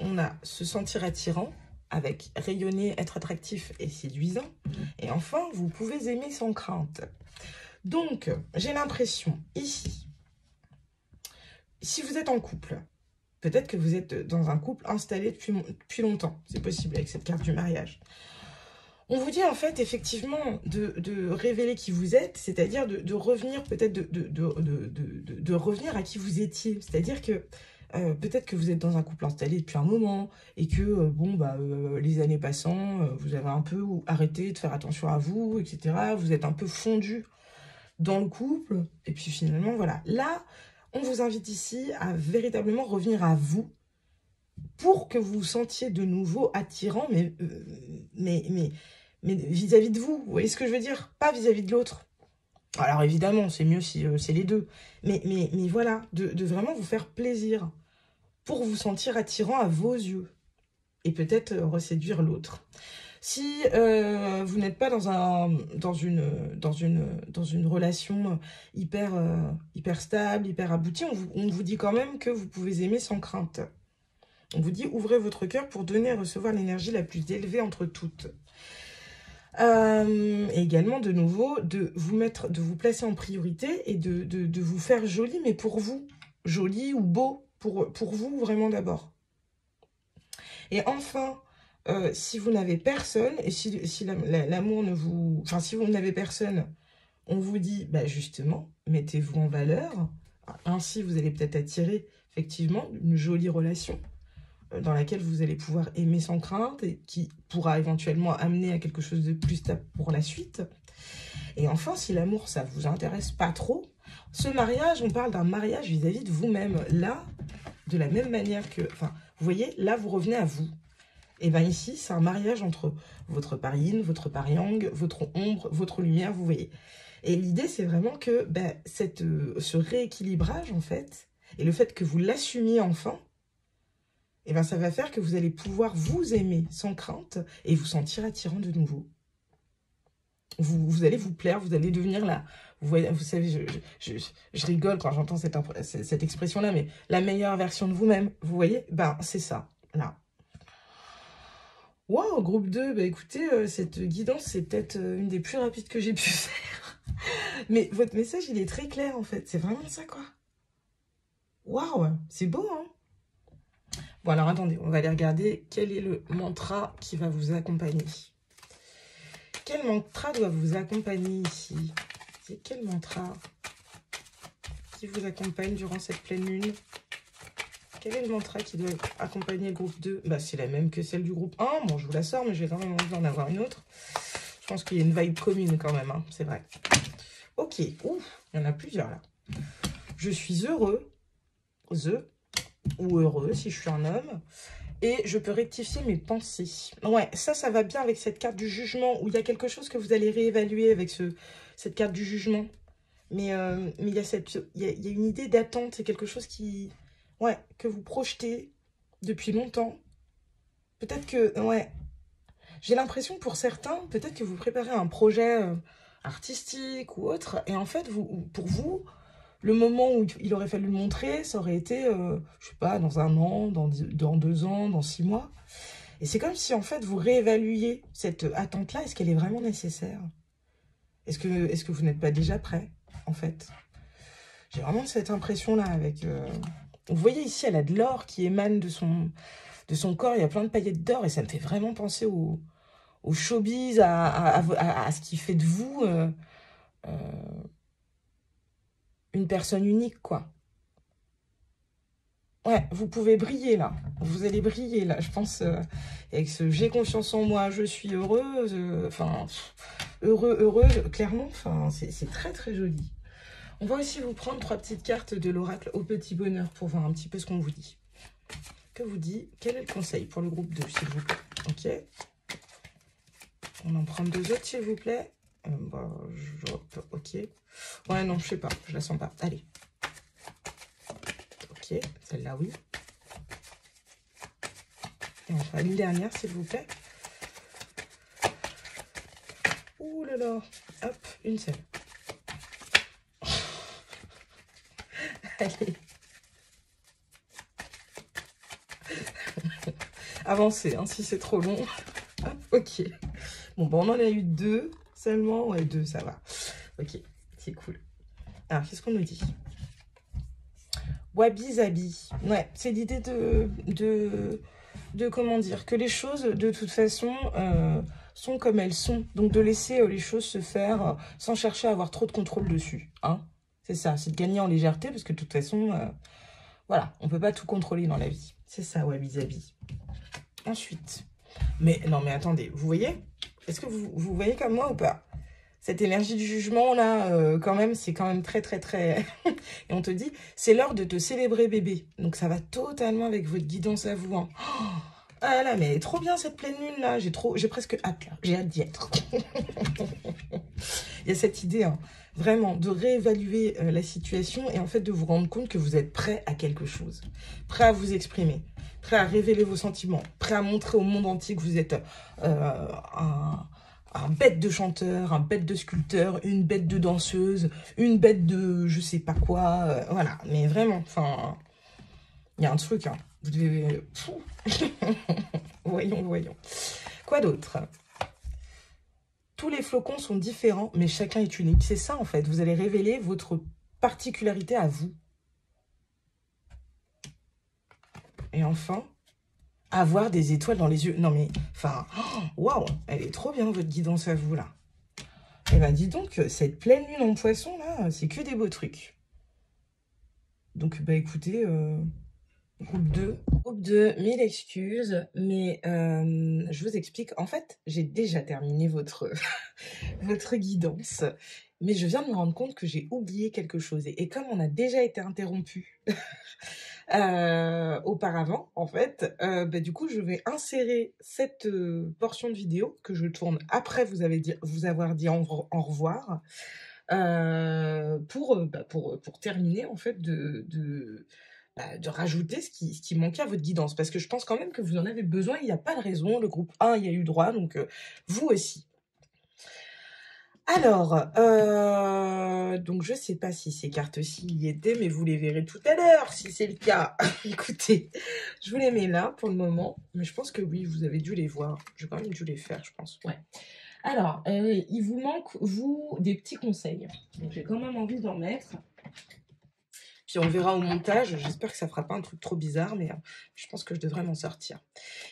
on a se sentir attirant, avec rayonner, être attractif et séduisant. Et enfin, vous pouvez aimer sans crainte. Donc, j'ai l'impression, ici, si vous êtes en couple, peut-être que vous êtes dans un couple installé depuis longtemps. C'est possible avec cette carte du mariage. On vous dit en fait, effectivement, de révéler qui vous êtes, c'est-à-dire de revenir, peut-être de revenir à qui vous étiez. C'est-à-dire que peut-être que vous êtes dans un couple installé depuis un moment et que, les années passant, vous avez un peu arrêté de faire attention à vous, etc. Vous êtes un peu fondu dans le couple. Et puis finalement, voilà. Là, on vous invite ici à véritablement revenir à vous pour que vous vous sentiez de nouveau attirant, mais vis-à-vis de vous. Vous voyez ce que je veux dire? Pas vis-à-vis de l'autre. Alors évidemment, c'est mieux si c'est les deux. Mais voilà, de vraiment vous faire plaisir pour vous sentir attirant à vos yeux. Et peut-être reséduire l'autre. Si vous n'êtes pas dans une relation hyper stable, hyper aboutie, on vous dit quand même que vous pouvez aimer sans crainte. On vous dit, ouvrez votre cœur pour donner et recevoir l'énergie la plus élevée entre toutes. Et également, de nouveau, de vous placer en priorité et de vous faire joli, mais pour vous. Joli ou beau, pour vous, vraiment d'abord. Et enfin, si vous n'avez personne, et si l'amour ne vous... Enfin, si vous n'avez personne, on vous dit, bah justement, mettez-vous en valeur. Ainsi, vous allez peut-être attirer, effectivement, une jolie relation dans laquelle vous allez pouvoir aimer sans crainte et qui pourra éventuellement amener à quelque chose de plus stable pour la suite. Et enfin, si l'amour, ça ne vous intéresse pas trop, ce mariage, on parle d'un mariage vis-à-vis de vous-même. Là, de la même manière que... Enfin, vous voyez, là, vous revenez à vous. Et bien ici, c'est un mariage entre votre par-yin, votre par-yang, votre ombre, votre lumière, vous voyez. Et l'idée, c'est vraiment que ce rééquilibrage, en fait, et le fait que vous l'assumiez enfin, et ben ça va faire que vous allez pouvoir vous aimer sans crainte et vous sentir attirant de nouveau. Vous allez vous plaire, vous allez devenir là. Vous savez, je rigole quand j'entends cette expression-là, mais la meilleure version de vous-même, vous voyez, ben c'est ça, là. Wow, groupe 2, bah écoutez, cette guidance, c'est peut-être une des plus rapides que j'ai pu faire. Mais votre message, il est très clair, en fait. C'est vraiment ça, quoi. Waouh, c'est beau, hein? Bon, alors, attendez, on va aller regarder quel est le mantra qui va vous accompagner. Quel mantra doit vous accompagner ici? C'est quel mantra qui vous accompagne durant cette pleine lune? Quel est le mantra qui doit accompagner le groupe 2? Bah, c'est la même que celle du groupe 1. Bon, je vous la sors, mais j'ai quand même envie d'en avoir une autre. Je pense qu'il y a une vibe commune quand même, hein, c'est vrai. Ok, ouf, il y en a plusieurs là. Je suis heureux, ou heureux si je suis un homme. Et je peux rectifier mes pensées. Ouais, ça va bien avec cette carte du jugement, où il y a quelque chose que vous allez réévaluer avec cette carte du jugement. Mais il y a il y a une idée d'attente, c'est quelque chose qui, ouais, que vous projetez depuis longtemps. Peut-être que, ouais, j'ai l'impression pour certains, peut-être que vous préparez un projet artistique ou autre, et en fait, pour vous, le moment où il aurait fallu le montrer, ça aurait été, je sais pas, dans 1 an, dans 2 ans, dans 6 mois. Et c'est comme si, en fait, vous réévaluiez cette attente-là. Est-ce qu'elle est vraiment nécessaire? Est-ce que vous n'êtes pas déjà prêt, en fait? J'ai vraiment cette impression-là avec... Vous voyez ici, elle a de l'or qui émane de son corps. Il y a plein de paillettes d'or et ça me fait vraiment penser au showbiz, à ce qui fait de vous une personne unique, quoi. Ouais, vous pouvez briller, là. Vous allez briller, là. Je pense, avec ce « j'ai confiance en moi, je suis heureuse », enfin, heureuse, clairement, enfin, c'est très, très joli. On va aussi vous prendre 3 petites cartes de l'oracle au petit bonheur pour voir un petit peu ce qu'on vous dit. Que vous dit? Quel est le conseil pour le groupe 2, s'il vous plaît? Ok. On en prend 2 autres, s'il vous plaît. Ok. Ouais, non, je sais pas. Je la sens pas. Allez. Ok. Celle-là, oui. Et enfin, une dernière, s'il vous plaît. Ouh là là. Hop, une seule. Allez. Avancez, hein, si c'est trop long. Hop, ok. Bon, bon, on en a eu 2 seulement. Ouais, 2, ça va. Ok, c'est cool. Alors, qu'est-ce qu'on nous dit? Wabi Zabi. Ouais, c'est l'idée de comment dire, que les choses, de toute façon, sont comme elles sont. Donc, de laisser les choses se faire sans chercher à avoir trop de contrôle dessus. Hein, c'est ça, c'est de gagner en légèreté, parce que de toute façon, voilà, on peut pas tout contrôler dans la vie. C'est ça, Wabi Zabi. Ensuite, mais non, mais attendez, vous voyez? Est-ce que vous voyez comme moi ou pas? Cette énergie du jugement, là, quand même, c'est quand même très, très, très... Et on te dit, c'est l'heure de te célébrer, bébé. Donc, ça va totalement avec votre guidance à vous. Hein. Oh, ah là, mais elle est trop bien, cette pleine lune, là. J'ai presque hâte, là. J'ai hâte d'y être. Il y a cette idée, hein, vraiment, de réévaluer la situation et en fait, de vous rendre compte que vous êtes prêt à quelque chose. Prêt à vous exprimer. Prêt à révéler vos sentiments. Prêt à montrer au monde entier que vous êtes un bête de chanteur, un bête de sculpteur, une bête de danseuse, une bête de je sais pas quoi, voilà. Mais vraiment, enfin, il y a un truc, hein. Vous devez... voyons, voyons. Quoi d'autre? Tous les flocons sont différents, mais chacun est unique. C'est ça, en fait. Vous allez révéler votre particularité à vous. Et enfin... avoir des étoiles dans les yeux. Non mais, enfin, waouh, elle est trop bien votre guidance à vous là. Eh ben dis donc, cette pleine lune en poisson là, c'est que des beaux trucs. Donc bah écoutez, groupe 2. Groupe 2, 1000 excuses, mais je vous explique. En fait, j'ai déjà terminé votre, votre guidance, mais je viens de me rendre compte que j'ai oublié quelque chose. Et comme on a déjà été interrompu... auparavant, en fait, bah, du coup, je vais insérer cette portion de vidéo que je tourne après vous avoir dit au revoir pour terminer, en fait, de rajouter ce qui manquait à votre guidance. Parce que je pense quand même que vous en avez besoin. Il n'y a pas de raison. Le groupe 1 y a eu droit, donc vous aussi. Alors, donc je sais pas si ces cartes-ci y étaient, mais vous les verrez tout à l'heure, si c'est le cas. Écoutez, je vous les mets là pour le moment, mais je pense que oui, vous avez dû les voir. J'ai quand même dû les faire, je pense. Ouais. Alors, il vous manque, vous, des petits conseils. Donc, j'ai quand même envie d'en mettre. Puis on verra au montage. J'espère que ça fera pas un truc trop bizarre, mais je pense que je devrais m'en sortir.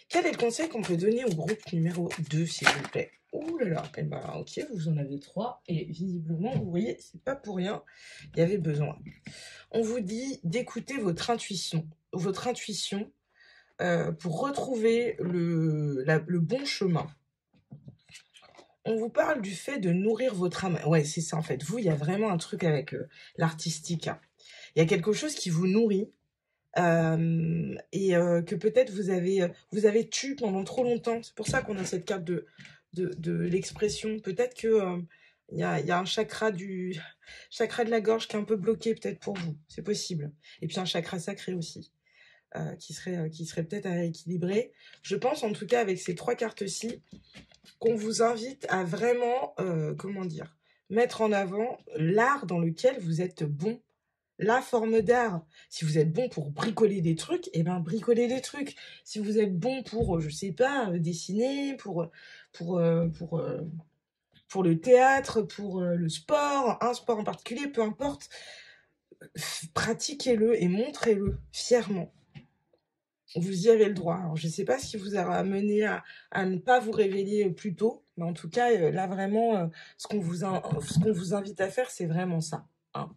Quel est le conseil qu'on peut donner au groupe numéro 2, s'il vous plaît? Ouh là là, eh ben, ok, vous en avez 3. Et visiblement, vous voyez, c'est pas pour rien. Il y avait besoin. On vous dit d'écouter votre intuition. Votre intuition pour retrouver le bon chemin. On vous parle du fait de nourrir votre âme. Ouais, c'est ça en fait. Vous, il y a vraiment un truc avec l'artistique. Hein. Il y a quelque chose qui vous nourrit. Que peut-être vous avez tu pendant trop longtemps. C'est pour ça qu'on a cette carte de l'expression. Peut-être que il y a un chakra chakra de la gorge qui est un peu bloqué peut-être pour vous. C'est possible. Et puis un chakra sacré aussi. Qui serait peut-être à rééquilibrer. Je pense en tout cas avec ces 3 cartes-ci qu'on vous invite à vraiment, comment dire, mettre en avant l'art dans lequel vous êtes bon. La forme d'art. Si vous êtes bon pour bricoler des trucs, eh ben bricoler des trucs. Si vous êtes bon pour, je sais pas, dessiner, pour, euh, pour, euh, pour le théâtre, pour le sport, un sport en particulier, peu importe, pratiquez-le et montrez-le fièrement. Vous y avez le droit. Alors, je ne sais pas ce qui vous a amené à ne pas vous révéler plus tôt, mais en tout cas, là, vraiment, ce qu'on vous invite à faire, c'est vraiment ça. Hein.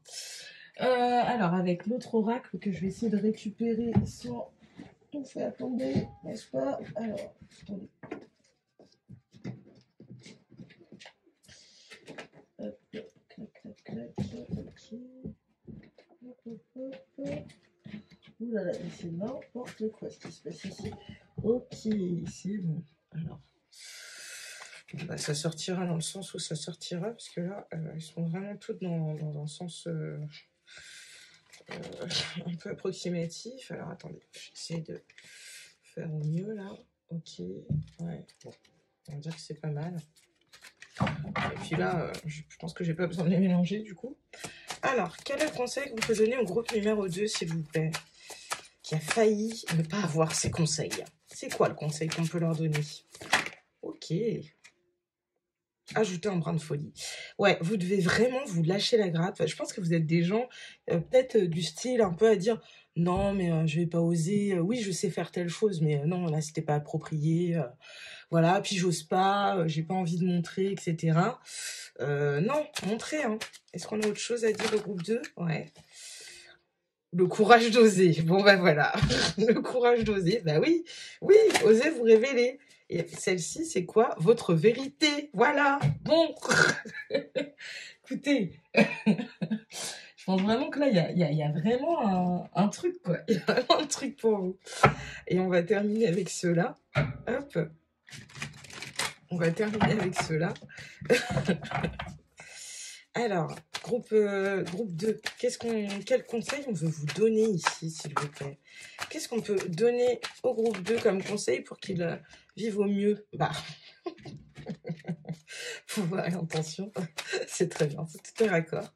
Alors, avec l'autre oracle que je vais essayer de récupérer sans tout faire tomber, n'est-ce pas? Alors, attendez. Hop, clac, clac, clac, ok. Hop, hop, hop. Ouh là là, mais c'est n'importe quoi ce qui se passe ici. Ok, c'est bon. Alors, bah, ça sortira dans le sens où ça sortira, parce que là, elles sont vraiment toutes dans un sens un peu approximatif. Alors, attendez, j'essaie de faire au mieux, là. Ok, ouais, bon, on va dire que c'est pas mal. Et puis là, je pense que j'ai pas besoin de les mélanger, du coup. Alors, quel est le conseil que vous pouvez donner au groupe numéro 2, s'il vous plaît, qui a failli ne pas avoir ses conseils? C'est quoi le conseil qu'on peut leur donner? Ok. Ajouter un brin de folie. Ouais, vous devez vraiment vous lâcher la grappe. Enfin, je pense que vous êtes des gens, peut-être du style un peu à dire « Non, mais je vais pas oser. Oui, je sais faire telle chose, mais non, là, c'était pas approprié. Voilà, puis j'ose pas, j'ai pas envie de montrer, etc. » Non, montrez. Hein. Est-ce qu'on a autre chose à dire au groupe 2? Ouais. Le courage d'oser. Bon, ben voilà. Le courage d'oser. Ben oui, oui, osez vous révéler. Et celle-ci, c'est quoi? Votre vérité. Voilà. Bon. Écoutez, je pense vraiment que là, il y a vraiment un truc, quoi. Il y a vraiment un truc pour vous. Et on va terminer avec ceux-là. Hop. On va terminer avec ceux-là. Alors, groupe 2, quel conseil on veut vous donner ici, s'il vous plaît? Qu'est-ce qu'on peut donner au groupe 2 comme conseil pour qu'il vive au mieux? Bah, pouvoir et intention, c'est très bien, c'est tout est raccord.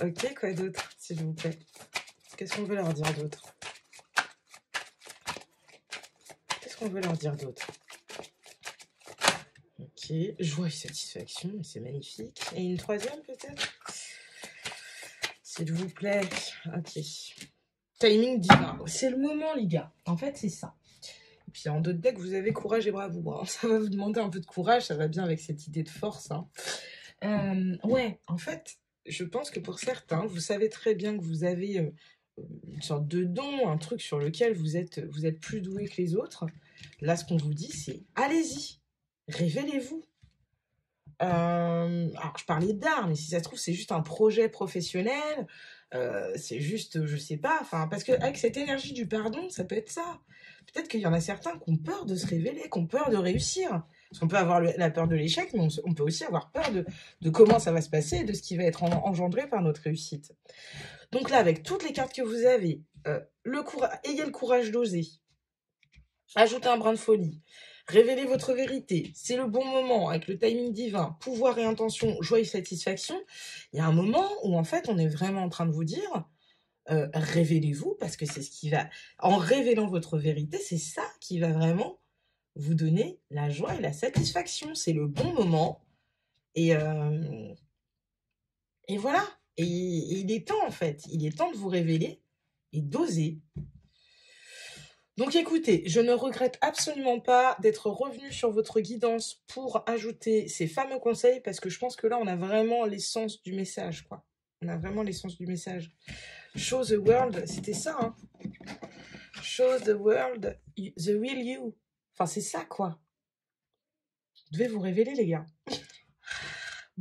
Ok, quoi d'autre, s'il vous plaît? Qu'est-ce qu'on veut leur dire d'autre? Qu'est-ce qu'on veut leur dire d'autre? Ok, joie et satisfaction, c'est magnifique. Et une troisième peut-être? S'il vous plaît, ok. Timing divin, c'est le moment les gars, en fait c'est ça. Et puis en d'autres decks, vous avez courage et bravoure. Hein. Ça va vous demander un peu de courage, ça va bien avec cette idée de force. Hein. Ouais, en fait, je pense que pour certains, vous savez très bien que vous avez une sorte de don, un truc sur lequel vous êtes plus doué que les autres. Là, ce qu'on vous dit, c'est allez-y, révélez-vous. Alors, je parlais d'art, mais si ça se trouve, c'est juste un projet professionnel. C'est juste, je sais pas, enfin, parce que avec cette énergie du pardon, ça peut être ça. Peut-être qu'il y en a certains qui ont peur de se révéler, qui ont peur de réussir. Parce qu'on peut avoir la peur de l'échec, mais on peut aussi avoir peur de comment ça va se passer, de ce qui va être engendré par notre réussite. Donc là, avec toutes les cartes que vous avez, ayez le courage d'oser. Ajoutez un brin de folie. Révélez votre vérité. C'est le bon moment avec le timing divin, pouvoir et intention, joie et satisfaction. Il y a un moment où en fait on est vraiment en train de vous dire révélez-vous parce que c'est ce qui va, en révélant votre vérité, c'est ça qui va vraiment vous donner la joie et la satisfaction. C'est le bon moment et voilà. Et il est temps en fait. Il est temps de vous révéler et d'oser. Donc écoutez, je ne regrette absolument pas d'être revenue sur votre guidance pour ajouter ces fameux conseils parce que je pense que là, on a vraiment l'essence du message, quoi. On a vraiment l'essence du message. Show the world, c'était ça, hein. Show the world, the real you. Enfin, c'est ça, quoi. Vous devez vous révéler, les gars.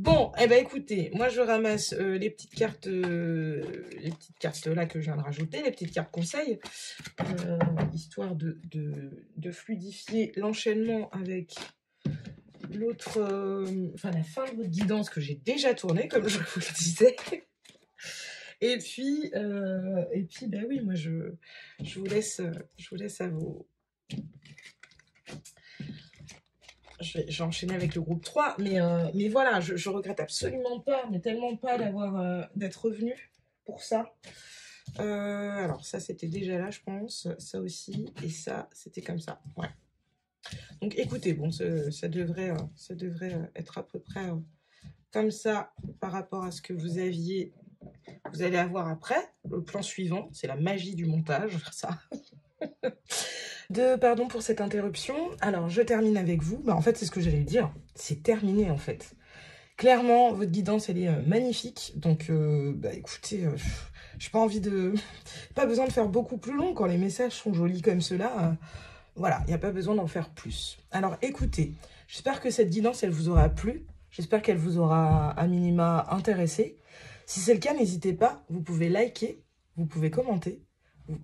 Bon, eh ben écoutez, moi je ramasse les petites cartes là que je viens de rajouter, les petites cartes conseils, histoire de fluidifier l'enchaînement avec l'autre, enfin la fin de votre guidance que j'ai déjà tournée, comme je vous le disais. Et puis, ben oui, moi je vous laisse à vos... Je vais enchaîner avec le groupe 3, mais voilà, je regrette absolument pas, mais tellement pas d'être revenue pour ça. Alors ça c'était déjà là, je pense, ça aussi, et ça c'était comme ça, ouais. Donc écoutez, bon, ça devrait être à peu près comme ça par rapport à ce que vous allez avoir après. Le plan suivant, c'est la magie du montage, ça. Pardon pour cette interruption. Alors, je termine avec vous. Bah, en fait, c'est ce que j'allais dire. C'est terminé, en fait. Clairement, votre guidance, elle est magnifique. Donc, bah, écoutez, j'ai pas envie de... pas besoin de faire beaucoup plus long quand les messages sont jolis comme cela. Voilà, il n'y a pas besoin d'en faire plus. Alors, écoutez, j'espère que cette guidance, elle vous aura plu. J'espère qu'elle vous aura, à minima, intéressé. Si c'est le cas, n'hésitez pas. Vous pouvez liker, vous pouvez commenter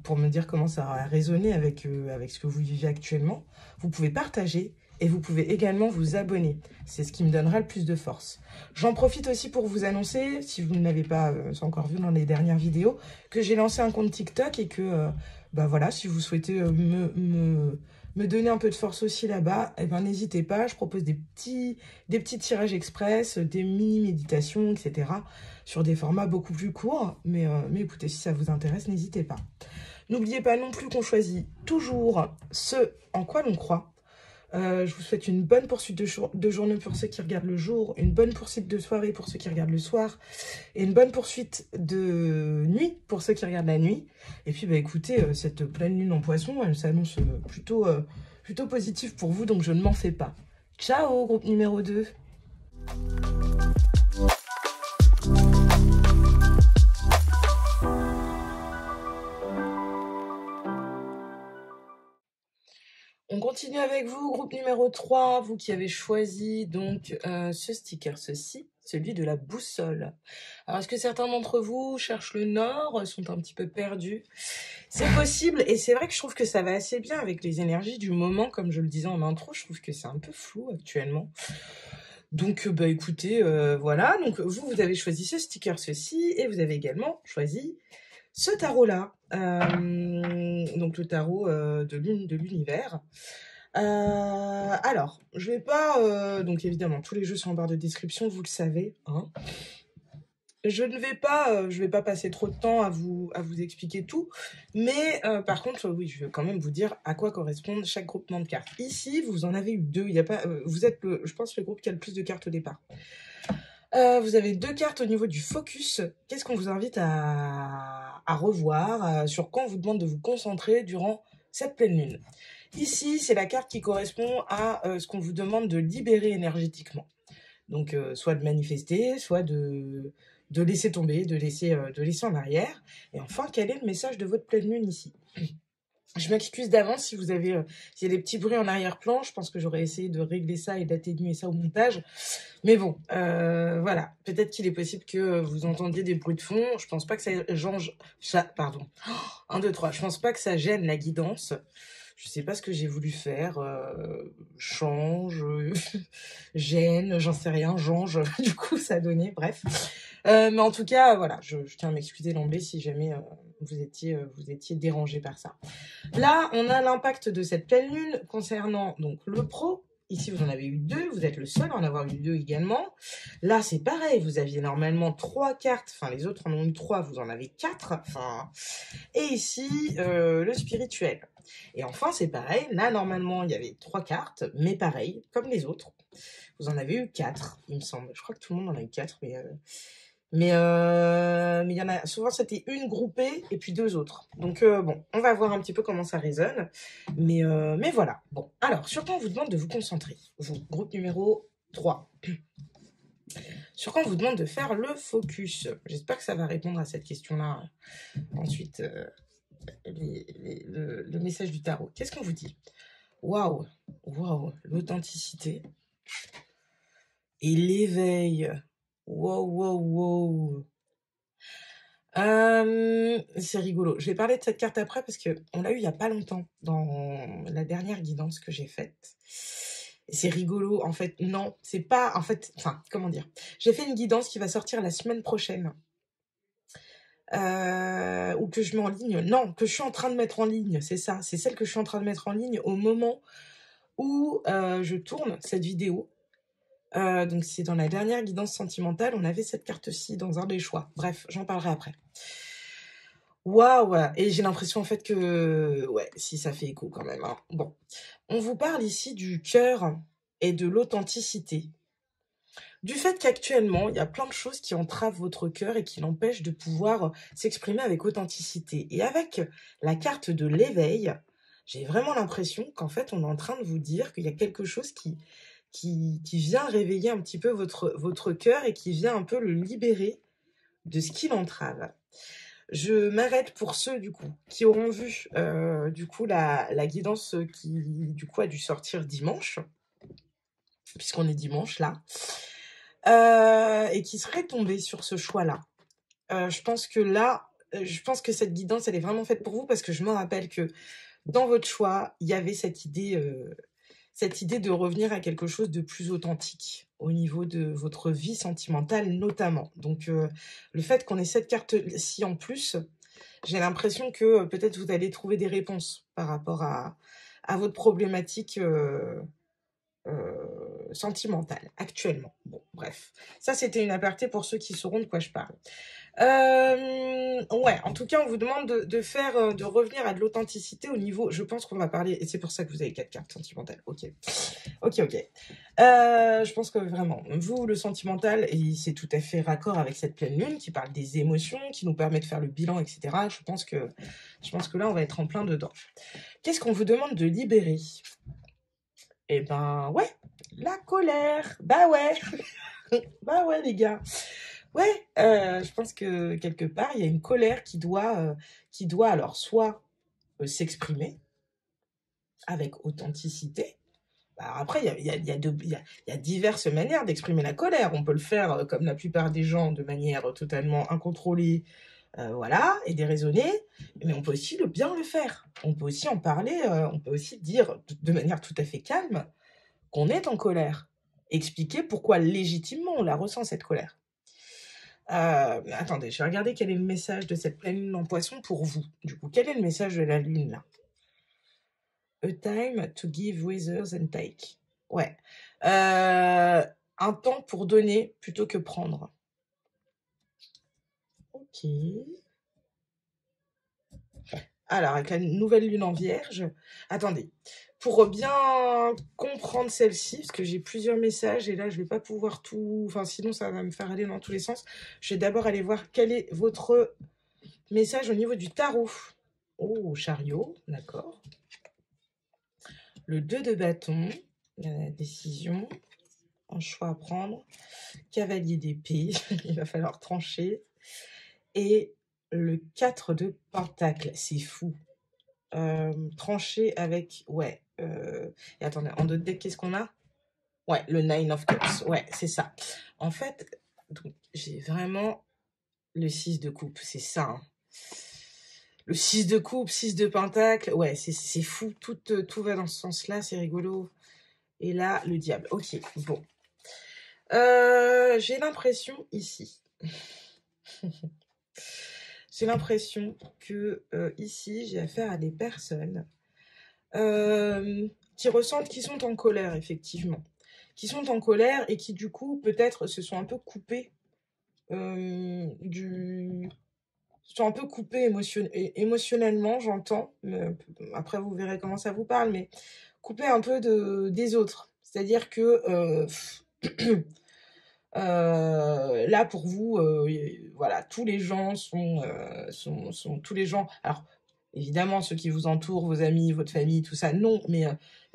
pour me dire comment ça a résonné avec ce que vous vivez actuellement. Vous pouvez partager et vous pouvez également vous abonner. C'est ce qui me donnera le plus de force. J'en profite aussi pour vous annoncer, si vous ne l'avez pas encore vu dans les dernières vidéos, que j'ai lancé un compte TikTok et que, bah voilà, si vous souhaitez me donner un peu de force aussi là-bas, eh ben, n'hésitez pas. Je propose des petits tirages express, des mini-méditations, etc. sur des formats beaucoup plus courts. Mais écoutez, si ça vous intéresse, n'hésitez pas. N'oubliez pas non plus qu'on choisit toujours ce en quoi l'on croit. Je vous souhaite une bonne poursuite de journée pour ceux qui regardent le jour, une bonne poursuite de soirée pour ceux qui regardent le soir, et une bonne poursuite de nuit pour ceux qui regardent la nuit. Et puis, bah, écoutez, cette pleine lune en poisson, elle s'annonce plutôt positive pour vous, donc je ne m'en fais pas. Ciao, groupe numéro 2. On continue avec vous, groupe numéro 3, vous qui avez choisi donc ce sticker, celui de la boussole. Alors, est-ce que certains d'entre vous cherchent le nord, sont un petit peu perdus? C'est possible, et c'est vrai que je trouve que ça va assez bien avec les énergies du moment, comme je le disais en intro, je trouve que c'est un peu flou actuellement. Donc, bah écoutez, voilà, donc vous avez choisi ce sticker, et vous avez également choisi ce tarot-là, donc le tarot de l'univers. Alors, je vais pas... donc évidemment, tous les jeux sont en barre de description, vous le savez. Hein. Je vais pas passer trop de temps à vous expliquer tout. Mais par contre, oui, je vais quand même vous dire à quoi correspondent chaque groupement de cartes. Ici, vous en avez eu 2. Il y a pas, vous êtes, je pense, le groupe qui a le plus de cartes au départ. Vous avez 2 cartes au niveau du focus. Qu'est-ce qu'on vous invite à revoir, sur quoi on vous demande de vous concentrer durant cette pleine lune. Ici, c'est la carte qui correspond à ce qu'on vous demande de libérer énergétiquement. Donc, soit de manifester, soit de laisser tomber, de laisser en arrière. Et enfin, quel est le message de votre pleine lune ici? Je m'excuse d'avance si vous avez s'il y a des petits bruits en arrière-plan. Je pense que j'aurais essayé de régler ça et d'atténuer ça au montage. Mais bon, voilà. Peut-être qu'il est possible que vous entendiez des bruits de fond. Je pense pas que pardon. 1, 2, 3. Je pense pas que ça gêne la guidance. Je sais pas ce que j'ai voulu faire. Change, gêne, j'en sais rien. Change. Du coup, ça a donné. Bref. Mais en tout cas, voilà. Je tiens à m'excuser d'emblée si jamais vous étiez dérangé par ça. Là, on a l'impact de cette pleine lune concernant donc le pro. Ici, vous en avez eu 2. Vous êtes le seul à en avoir eu 2 également. Là, c'est pareil. Vous aviez normalement 3 cartes. Enfin, les autres en ont eu 3. Vous en avez 4. Enfin, et ici, le spirituel. Et enfin, c'est pareil. Là, normalement, il y avait 3 cartes. Mais pareil, comme les autres. Vous en avez eu 4, il me semble. Je crois que tout le monde en a eu 4. Mais il y en a souvent, c'était une groupée et puis 2 autres. Donc bon, on va voir un petit peu comment ça résonne. Mais voilà. Bon, alors, sur quoi on vous demande de vous concentrer? Vous, groupe numéro 3. Sur quoi on vous demande de faire le focus? J'espère que ça va répondre à cette question-là. Ensuite, le message du tarot. Qu'est-ce qu'on vous dit? Waouh, l'authenticité. Et l'éveil. Wow, wow, wow. C'est rigolo. Je vais parler de cette carte après parce que on l'a eu il y a pas longtemps dans la dernière guidance que j'ai faite. C'est rigolo, en fait. Non, c'est pas, en fait, enfin, comment dire. J'ai fait une guidance qui va sortir la semaine prochaine. Ou que je mets en ligne. Non, que je suis en train de mettre en ligne, c'est ça. C'est celle que je suis en train de mettre en ligne au moment où je tourne cette vidéo. Donc c'est dans la dernière guidance sentimentale, on avait cette carte-ci dans un des choix. Bref, j'en parlerai après. Waouh! Et j'ai l'impression en fait que... Ouais, si ça fait écho quand même, hein. Bon, on vous parle ici du cœur et de l'authenticité. Du fait qu'actuellement, il y a plein de choses qui entravent votre cœur et qui l'empêchent de pouvoir s'exprimer avec authenticité. Et avec la carte de l'éveil, j'ai vraiment l'impression qu'en fait, on est en train de vous dire qu'il y a quelque chose qui vient réveiller un petit peu votre cœur et qui vient un peu le libérer de ce qui l'entrave. Je m'arrête pour ceux, du coup, qui auront vu, du coup, la guidance qui, du coup, a dû sortir dimanche, puisqu'on est dimanche, là, et qui seraient tombés sur ce choix-là. Je pense que là, je pense que cette guidance, elle est vraiment faite pour vous, parce que je me rappelle que dans votre choix, il y avait cette idée de revenir à quelque chose de plus authentique au niveau de votre vie sentimentale notamment. Donc le fait qu'on ait cette carte-ci en plus, j'ai l'impression que peut-être vous allez trouver des réponses par rapport à votre problématique sentimentale actuellement. Bon, bref. Ça, c'était une aparté pour ceux qui sauront de quoi je parle. Ouais, en tout cas, on vous demande de faire, de revenir à de l'authenticité au niveau, je pense qu'on va parler, et c'est pour ça que vous avez 4 cartes sentimentales, ok. Je pense que vraiment, vous, le sentimental, et c'est tout à fait raccord avec cette pleine lune qui parle des émotions, qui nous permet de faire le bilan, etc. Je pense que là, on va être en plein dedans. Qu'est-ce qu'on vous demande de libérer? Eh ben, ouais, la colère. Bah ouais, bah ouais, les gars. Ouais, je pense que quelque part, il y a une colère qui doit alors soit s'exprimer avec authenticité. Alors après, il y a diverses manières d'exprimer la colère. On peut le faire, comme la plupart des gens, de manière totalement incontrôlée, voilà, et déraisonnée, mais on peut aussi bien le faire. On peut aussi en parler, on peut aussi dire de manière tout à fait calme qu'on est en colère. Expliquer pourquoi légitimement on la ressent, cette colère. Attendez, je vais regarder quel est le message de cette pleine lune en poisson pour vous. Du coup, quel est le message de la lune là? A time to give withers and take. Ouais. Un temps pour donner plutôt que prendre. Ok. Alors, avec la nouvelle lune en vierge. Attendez. Pour bien comprendre celle-ci, parce que j'ai plusieurs messages et là, je ne vais pas pouvoir tout... Enfin, sinon, ça va me faire aller dans tous les sens. Je vais d'abord aller voir quel est votre message au niveau du tarot. Oh, chariot, d'accord. Le 2 de bâton, la décision, un choix à prendre. Cavalier d'épée, il va falloir trancher. Et le 4 de pentacle, c'est fou. Trancher avec, ouais. Et attendez, en deux deck, qu'est-ce qu'on a? Ouais, le 9 of Cups, ouais, c'est ça. En fait, j'ai vraiment le 6 de coupe, c'est ça, hein. Le 6 de coupe, 6 de pentacle, ouais, c'est fou, tout va dans ce sens-là, c'est rigolo. Et là, le diable, ok, bon. J'ai l'impression ici, j'ai l'impression que ici, j'ai affaire à des personnes qui ressentent, qui sont en colère, effectivement. Qui sont en colère et qui, du coup, peut-être se sont un peu coupées sont un peu coupés émotionnellement, j'entends. Après, vous verrez comment ça vous parle, mais coupés un peu des autres. C'est-à-dire que là, pour vous, voilà, tous les gens sont tous les gens. Alors, évidemment, ceux qui vous entourent, vos amis, votre famille, tout ça, non, mais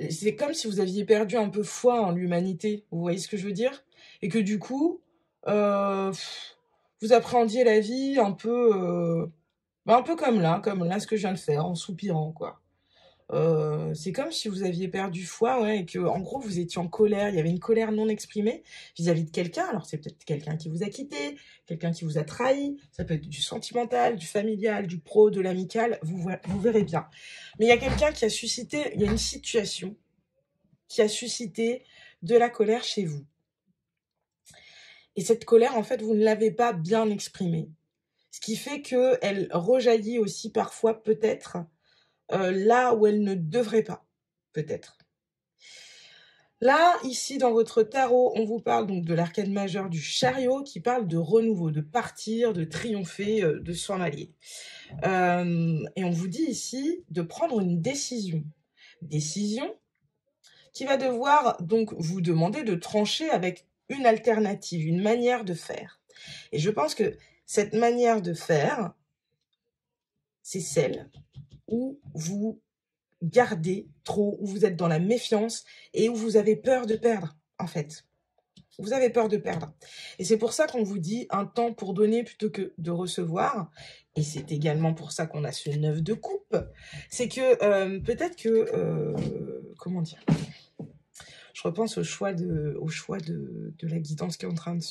c'est comme si vous aviez perdu un peu foi en l'humanité. Vous voyez ce que je veux dire? Et que du coup, vous appréhendiez la vie un peu comme là, ce que je viens de faire, en soupirant, quoi. C'est comme si vous aviez perdu foi, ouais, et que en gros vous étiez en colère, il y avait une colère non exprimée vis-à-vis de quelqu'un. Alors c'est peut-être quelqu'un qui vous a quitté, quelqu'un qui vous a trahi, ça peut être du sentimental, du familial, du pro, de l'amical, vous verrez bien. Mais il y a quelqu'un qui a suscité, il y a une situation qui a suscité de la colère chez vous. Et cette colère, en fait, vous ne l'avez pas bien exprimée. Ce qui fait qu'elle rejaillit aussi parfois, peut-être, là où elle ne devrait pas, peut-être. Là, ici, dans votre tarot, on vous parle donc de l'arcane majeur du chariot qui parle de renouveau, de partir, de triompher, de s'en aller. Et on vous dit ici de prendre une décision. Décision qui va devoir donc vous demander de trancher avec une alternative, une manière de faire. Et je pense que cette manière de faire, c'est celle où vous gardez trop, où vous êtes dans la méfiance et où vous avez peur de perdre, en fait. Vous avez peur de perdre. Et c'est pour ça qu'on vous dit un temps pour donner plutôt que de recevoir. Et c'est également pour ça qu'on a ce 9 de coupe. C'est que peut-être que... comment dire ? Je repense au choix de la guidance qui est en train de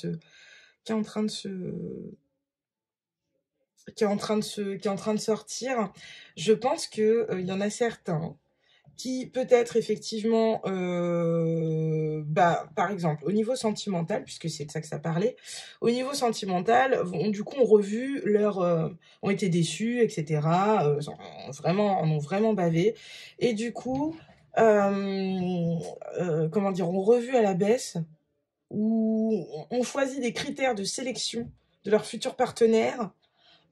sortir. Je pense que il y en a certains qui peut-être effectivement, par exemple, au niveau sentimental, puisque c'est de ça que ça parlait, au niveau sentimental, du coup, ont été déçus, etc. En ont vraiment bavé. Et du coup, comment dire, ont revu à la baisse, ou ont choisi des critères de sélection de leur futur partenaire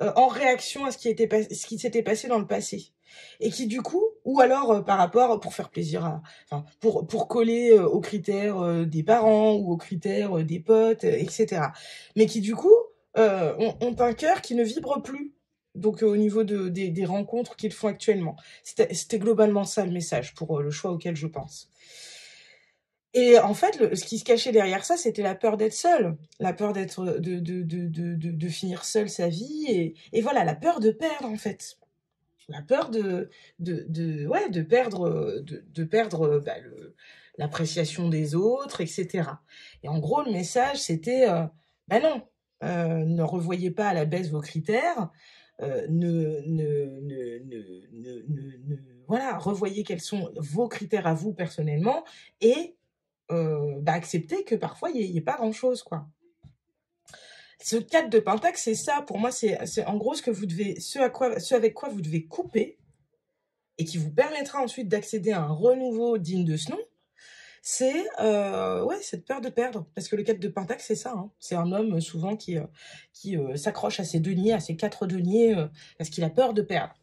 en réaction à ce qui s'était passé dans le passé. Et qui du coup, ou alors par rapport, pour faire plaisir pour coller aux critères des parents ou aux critères des potes, etc. Mais qui du coup ont un cœur qui ne vibre plus. Donc au niveau des rencontres qu'ils font actuellement. C'était globalement ça le message pour le choix auquel je pense. Et en fait, ce qui se cachait derrière ça, c'était la peur d'être seul, la peur de finir seul sa vie, et voilà, la peur de perdre en fait, la peur de perdre l'appréciation des autres, etc. Et en gros, le message, c'était, non, ne revoyez pas à la baisse vos critères, voilà, revoyez quels sont vos critères à vous personnellement, et accepter que parfois il y ait pas grand-chose, quoi. Ce 4 de pentacle, c'est ça, pour moi, c'est en gros ce avec quoi vous devez couper, et qui vous permettra ensuite d'accéder à un renouveau digne de ce nom, c'est cette peur de perdre. Parce que le 4 de pentacle, c'est ça, hein. C'est un homme souvent qui s'accroche à ses deniers, à ses 4 deniers, parce qu'il a peur de perdre.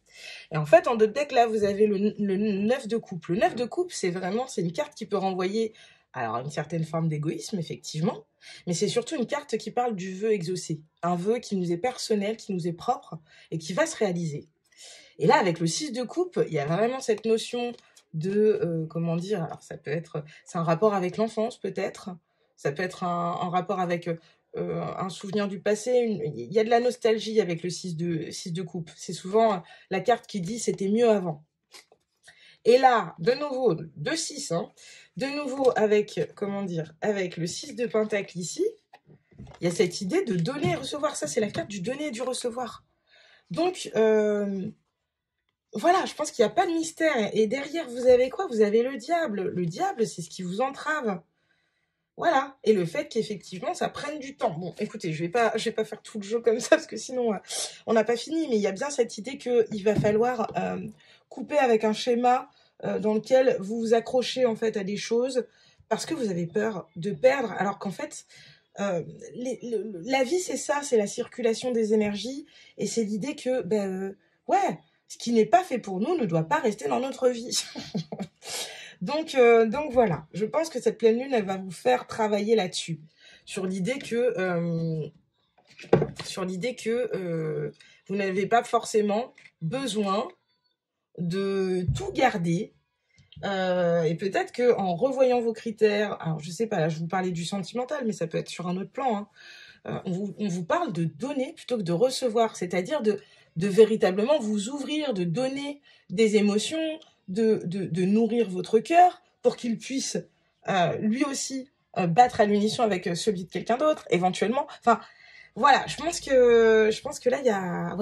Et en fait, en d'autres decks, là, vous avez le 9 de coupe. Le 9 de coupe, c'est une carte qui peut renvoyer alors une certaine forme d'égoïsme, effectivement, mais c'est surtout une carte qui parle du vœu exaucé. Un vœu qui nous est personnel, qui nous est propre et qui va se réaliser. Et là, avec le 6 de coupe, il y a vraiment cette notion de, comment dire, alors c'est un rapport avec l'enfance peut-être, ça peut être un rapport avec un souvenir du passé, il y a de la nostalgie avec le 6 de coupe. C'est souvent la carte qui dit c'était mieux avant. Et là, de nouveau, 2-6, hein, de nouveau avec, comment dire, avec le 6 de pentacle ici, il y a cette idée de donner et recevoir. Ça, c'est la carte du donner et du recevoir. Donc, voilà, je pense qu'il n'y a pas de mystère. Et derrière, vous avez quoi? Vous avez le diable. Le diable, c'est ce qui vous entrave. Voilà. Et le fait qu'effectivement, ça prenne du temps. Bon, écoutez, je vais pas faire tout le jeu comme ça, parce que sinon, on n'a pas fini. Mais il y a bien cette idée qu'il va falloir couper avec un schéma dans lequel vous vous accrochez en fait à des choses parce que vous avez peur de perdre, alors qu'en fait, la vie, c'est ça, c'est la circulation des énergies, et c'est l'idée que, ce qui n'est pas fait pour nous ne doit pas rester dans notre vie. Donc voilà, je pense que cette pleine lune, elle va vous faire travailler là-dessus, sur l'idée que vous n'avez pas forcément besoin de tout garder. Et peut-être qu'en revoyant vos critères, alors je sais pas, là je vous parlais du sentimental, mais ça peut être sur un autre plan, hein. On vous parle de donner plutôt que de recevoir, c'est-à-dire de véritablement vous ouvrir, de donner des émotions, de nourrir votre cœur pour qu'il puisse lui aussi battre à l'unisson avec celui de quelqu'un d'autre, éventuellement. Enfin, voilà, je pense que là, il y a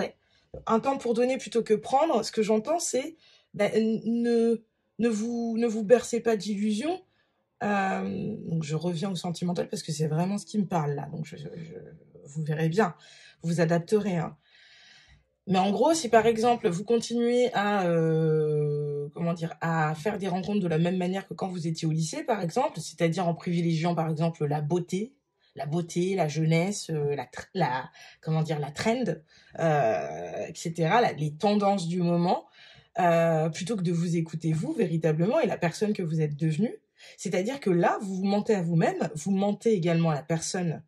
un temps pour donner plutôt que prendre. Ce que j'entends, c'est ne vous bercez pas d'illusions. Donc je reviens au sentimental parce que c'est vraiment ce qui me parle là. Donc vous verrez bien, vous vous adapterez. Hein. Mais en gros, si par exemple vous continuez à à faire des rencontres de la même manière que quand vous étiez au lycée, par exemple, c'est-à-dire en privilégiant par exemple la beauté, la jeunesse, la trend, etc., les tendances du moment, plutôt que de vous écouter vous véritablement et la personne que vous êtes devenue. C'est-à-dire que là, vous vous mentez à vous-même, vous mentez également à la personne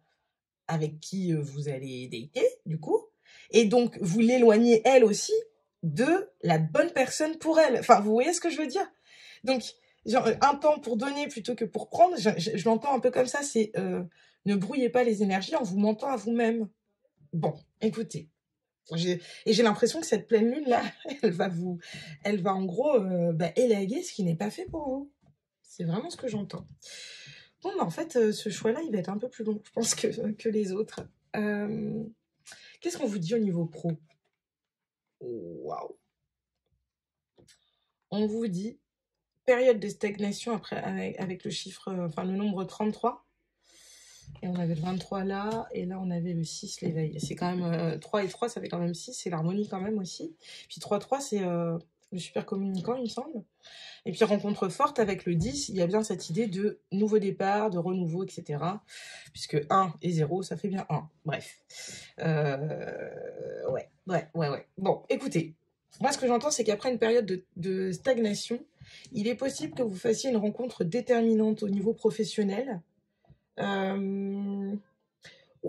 avec qui vous allez dater, du coup, et donc vous l'éloignez elle aussi de la bonne personne pour elle. Enfin, vous voyez ce que je veux dire? Donc, genre, un temps pour donner plutôt que pour prendre, je l'entends un peu comme ça, c'est ne brouillez pas les énergies en vous mentant à vous-même. Bon, écoutez, j'ai l'impression que cette pleine lune là, elle va en gros élaguer ce qui n'est pas fait pour vous. C'est vraiment ce que j'entends. Bon, en fait, ce choix-là, il va être un peu plus long, je pense, que les autres. Qu'est-ce qu'on vous dit au niveau pro? Waouh! On vous dit période de stagnation après, avec le chiffre, le nombre 33. Et on avait le 23 là, et là on avait le 6 l'éveil. C'est quand même 3 et 3, ça fait quand même 6, c'est l'harmonie quand même aussi. Puis 3-3, c'est le super communicant, il me semble. Et puis rencontre forte avec le 10, il y a bien cette idée de nouveau départ, de renouveau, etc. Puisque 1 et 0, ça fait bien 1. Bref. Ouais. Bon, écoutez, moi ce que j'entends, c'est qu'après une période de stagnation, il est possible que vous fassiez une rencontre déterminante au niveau professionnel. Ou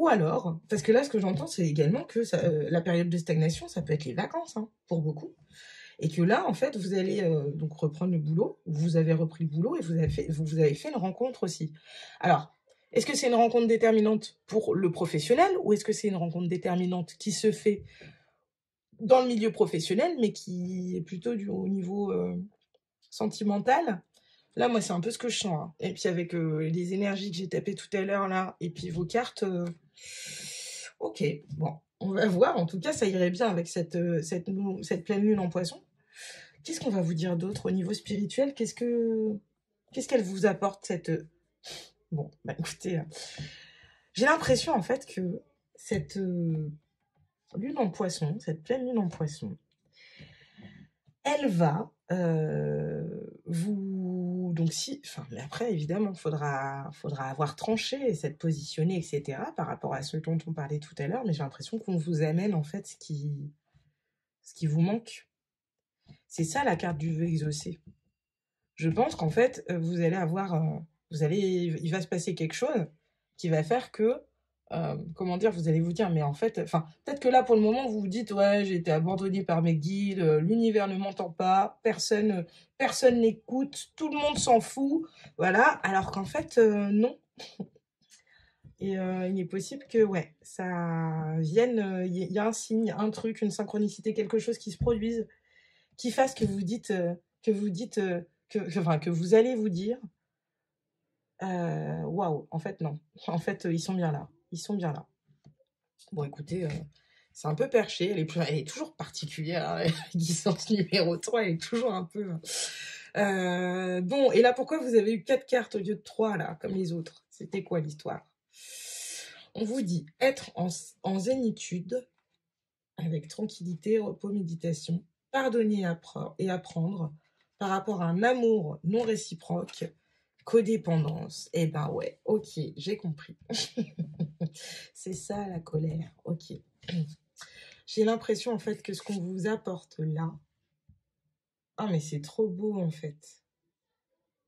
alors, parce que là, ce que j'entends, c'est également que la période de stagnation, ça peut être les vacances, hein, pour beaucoup. Et que là, en fait, vous allez donc reprendre le boulot, vous avez repris le boulot et vous avez fait une rencontre aussi. Alors, est-ce que c'est une rencontre déterminante pour le professionnel ou est-ce que c'est une rencontre déterminante qui se fait dans le milieu professionnel, mais qui est plutôt au niveau sentimental? Là, moi, c'est un peu ce que je sens. Hein. Et puis avec les énergies que j'ai tapées tout à l'heure, là, et puis vos cartes, ok, bon, on va voir. En tout cas, ça irait bien avec cette pleine lune en poisson. Qu'est-ce qu'on va vous dire d'autre au niveau spirituel? Qu'est-ce qu'elle vous apporte, cette... Bon, bah écoutez, j'ai l'impression, en fait, que cette lune en poisson, cette pleine lune en poisson, elle va vous... Donc si... Enfin, mais après, évidemment, faudra avoir tranché et s'être positionné, etc. par rapport à ce dont on parlait tout à l'heure, mais j'ai l'impression qu'on vous amène, en fait, ce qui vous manque. C'est ça, la carte du vœu exaucé. Je pense qu'en fait, vous allez avoir... il va se passer quelque chose qui va faire que... comment dire, vous allez vous dire, mais en fait, peut-être que là, pour le moment, vous vous dites, ouais, j'ai été abandonné par mes guides, l'univers ne m'entend pas, personne n'écoute, tout le monde s'en fout, voilà, alors qu'en fait, non. Et il est possible que, ouais, ça vienne, il y a un signe, un truc, une synchronicité, quelque chose qui se produise, qui fasse que vous dites, que vous allez vous dire, waouh, en fait, non. En fait, ils sont bien là. Ils sont bien là. Bon, écoutez, c'est un peu perché. Elle est toujours particulière. Hein. Guidance numéro 3, elle est toujours un peu... bon, et là, pourquoi vous avez eu 4 cartes au lieu de 3, là, comme les autres? C'était quoi l'histoire? On vous dit être en zénitude, avec tranquillité, repos, méditation, pardonner et apprendre par rapport à un amour non réciproque, codépendance. Eh ben ouais, ok, j'ai compris. C'est ça la colère, ok. J'ai l'impression en fait que ce qu'on vous apporte là, ah mais c'est trop beau en fait.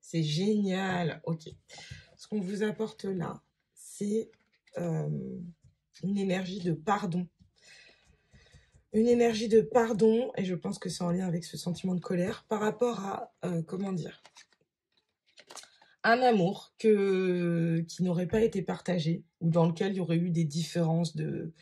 C'est génial, ok. Ce qu'on vous apporte là, c'est une énergie de pardon. Une énergie de pardon, et je pense que c'est en lien avec ce sentiment de colère, par rapport à, comment dire, un amour qui n'aurait pas été partagé, ou dans lequel il y aurait eu des différences il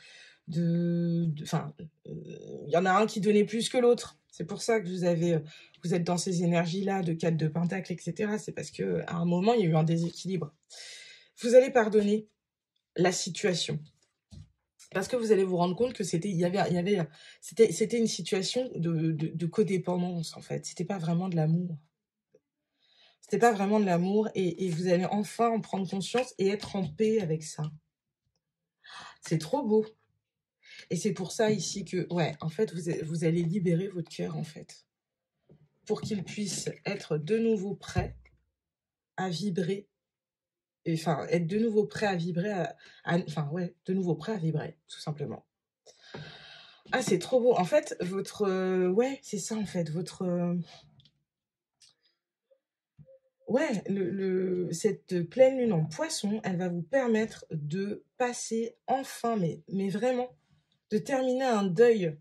y en a un qui donnait plus que l'autre. C'est pour ça que vous avez vous êtes dans ces énergies-là de 4 de pentacle, etc., c'est parce qu'à un moment, il y a eu un déséquilibre. Vous allez pardonner la situation. Parce que vous allez vous rendre compte que c'était une situation de codépendance, en fait. C'était pas vraiment de l'amour. C'était pas vraiment de l'amour et vous allez enfin en prendre conscience et être en paix avec ça. C'est trop beau. Et c'est pour ça ici que, ouais, en fait, vous allez libérer votre cœur, en fait. Pour qu'il puisse être de nouveau prêt à vibrer. Enfin, être de nouveau prêt à vibrer. Enfin, ouais, de nouveau prêt à vibrer, tout simplement. Ah, c'est trop beau. En fait, ouais, c'est ça, en fait. Ouais, cette pleine lune en poisson, elle va vous permettre de passer enfin, mais vraiment, de terminer un deuil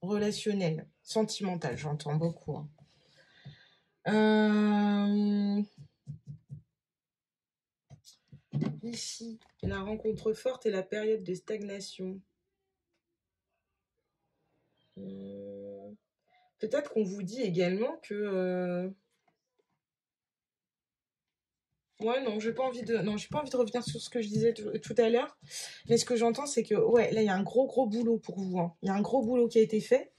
relationnel, sentimental, j'entends beaucoup. Ici, la rencontre forte et la période de stagnation. Peut-être qu'on vous dit également que... Ouais, non, j'ai pas envie de revenir sur ce que je disais tout à l'heure. Mais ce que j'entends, c'est que, ouais, là, il y a un gros boulot pour vous. Hein. Il y a un gros boulot qui a été fait.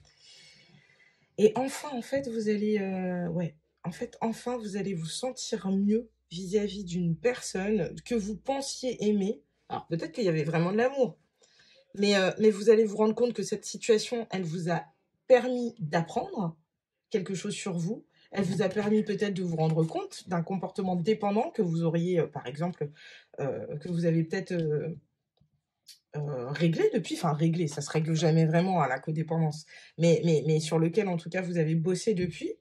Et enfin, en fait, vous allez... ouais, en fait, enfin, vous allez vous sentir mieux vis-à-vis d'une personne que vous pensiez aimer. Alors, peut-être qu'il y avait vraiment de l'amour. Mais vous allez vous rendre compte que cette situation, elle vous a permis d'apprendre quelque chose sur vous. Elle vous a permis peut-être de vous rendre compte d'un comportement dépendant que vous auriez, par exemple, que vous avez peut-être réglé depuis. Enfin, réglé, ça se règle jamais vraiment à la codépendance. Mais sur lequel, en tout cas, vous avez bossé depuis.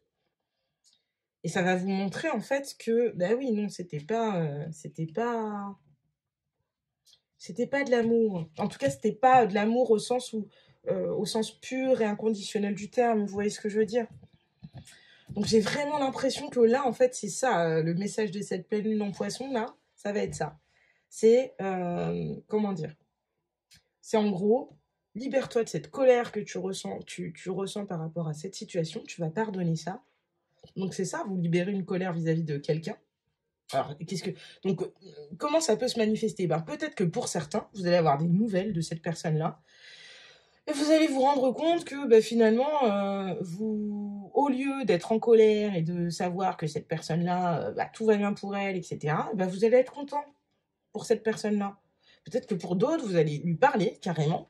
Et ça va vous montrer, en fait, que, bah oui, non, c'était pas de l'amour. En tout cas, c'était pas de l'amour au sens pur et inconditionnel du terme. Vous voyez ce que je veux dire? Donc, j'ai vraiment l'impression que là, en fait, c'est ça, le message de cette pleine lune en poisson, là, ça va être ça. C'est, comment dire? C'est en gros, libère-toi de cette colère que tu ressens par rapport à cette situation. Tu vas pardonner ça. Donc, c'est ça, vous libérez une colère vis-à-vis de quelqu'un. Alors, donc, comment ça peut se manifester? Ben, peut-être que pour certains, vous allez avoir des nouvelles de cette personne-là. Et vous allez vous rendre compte que ben, finalement, au lieu d'être en colère et de savoir que cette personne-là, tout va bien pour elle, etc., ben, vous allez être content pour cette personne-là. Peut-être que pour d'autres, vous allez lui parler carrément.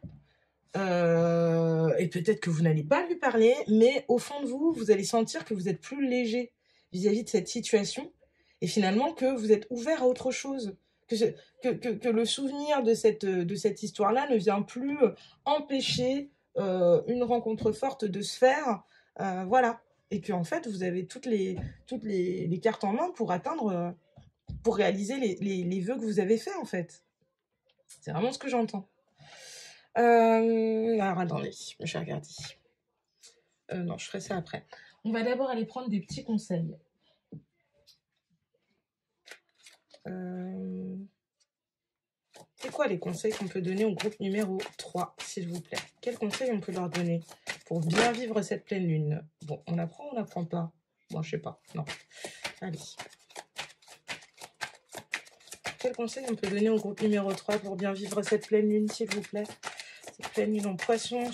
Et peut-être que vous n'allez pas lui parler, mais au fond de vous, vous allez sentir que vous êtes plus léger vis-à-vis de cette situation et finalement que vous êtes ouvert à autre chose. Que le souvenir de cette histoire-là ne vient plus empêcher une rencontre forte de se faire. Voilà. Et qu'en fait, vous avez toutes les cartes en main pour atteindre, pour réaliser les vœux que vous avez faits, en fait. C'est vraiment ce que j'entends. Alors, attendez, je vais regarder. Non, je ferai ça après. On va d'abord aller prendre des petits conseils. C'est quoi les conseils qu'on peut donner au groupe numéro 3, s'il vous plaît? Quels conseils on peut leur donner pour bien vivre cette pleine lune? Bon, on apprend ou on n'apprend pas? Bon, je sais pas. Non. Allez. Quels conseils on peut donner au groupe numéro 3 pour bien vivre cette pleine lune, s'il vous plaît? Cette pleine lune en poisson,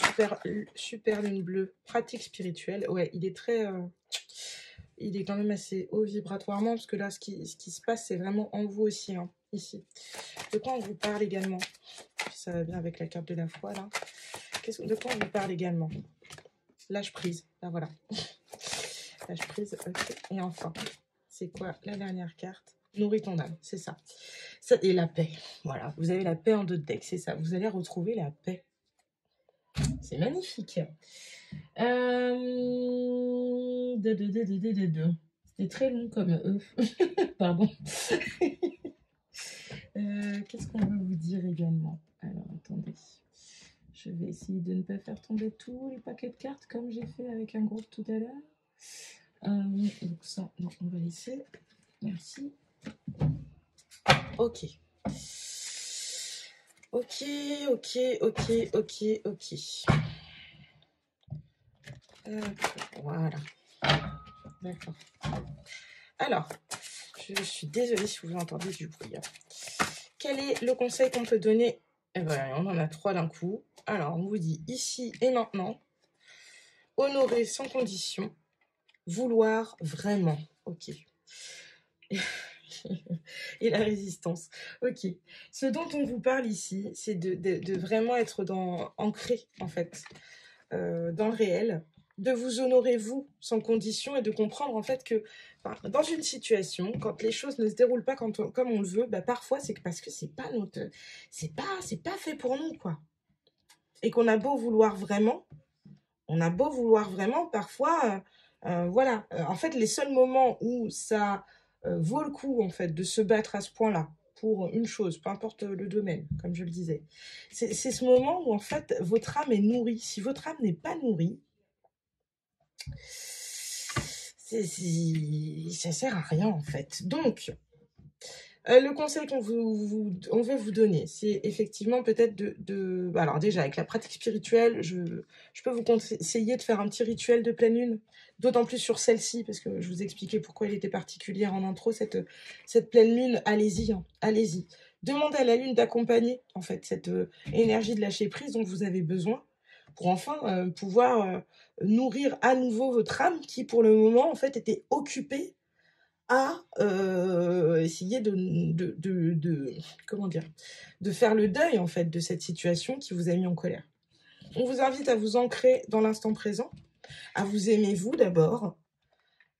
super lune bleue, pratique spirituelle. Ouais, il est très... il est quand même assez haut vibratoirement, parce que là, ce qui se passe, c'est vraiment en vous aussi, hein, ici. De quoi on vous parle également? Ça va bien avec la carte de la foi, là. De quoi on vous parle également? Lâche prise. Là, voilà. Lâche prise, ok. Et enfin, c'est quoi la dernière carte? Nourris ton âme, c'est ça. Et la paix. Voilà, vous avez la paix en 2 decks, c'est ça. Vous allez retrouver la paix. C'est magnifique. C'était très long comme œuf. Pardon. Qu'est-ce qu'on veut vous dire également? Alors, attendez. Je vais essayer de ne pas faire tomber tous les paquets de cartes comme j'ai fait avec un groupe tout à l'heure. Donc ça, non, on va laisser. Merci. Ok. Ok. Voilà. D'accord. Alors, je suis désolée si vous entendez du bruit. Quel est le conseil qu'on peut donner? Eh ben, on en a 3 d'un coup. Alors, on vous dit ici et maintenant, honorer sans condition, vouloir vraiment. Ok. Et la résistance. Ok. Ce dont on vous parle ici, c'est de vraiment être ancré, en fait, dans le réel, de vous honorer vous sans condition et de comprendre en fait que dans une situation, quand les choses ne se déroulent pas comme on le veut, bah, parfois c'est parce que c'est pas pas fait pour nous, quoi. Et qu'on a beau vouloir vraiment, parfois, voilà. En fait, les seuls moments où ça vaut le coup en fait de se battre à ce point-là pour une chose, peu importe le domaine, comme je le disais, c'est ce moment où en fait votre âme est nourrie. Si votre âme n'est pas nourrie, ça sert à rien en fait. Donc, le conseil on veut vous donner, c'est effectivement peut-être alors déjà, avec la pratique spirituelle, je peux vous conseiller de faire un petit rituel de pleine lune, d'autant plus sur celle-ci, parce que je vous expliquais pourquoi elle était particulière en intro, cette pleine lune, allez-y, hein, allez-y. Demandez à la lune d'accompagner, en fait, cette énergie de lâcher prise dont vous avez besoin, pour enfin pouvoir nourrir à nouveau votre âme qui, pour le moment, en fait, était occupée à essayer comment dire, de faire le deuil en fait de cette situation qui vous a mis en colère. On vous invite à vous ancrer dans l'instant présent, à vous aimer vous d'abord,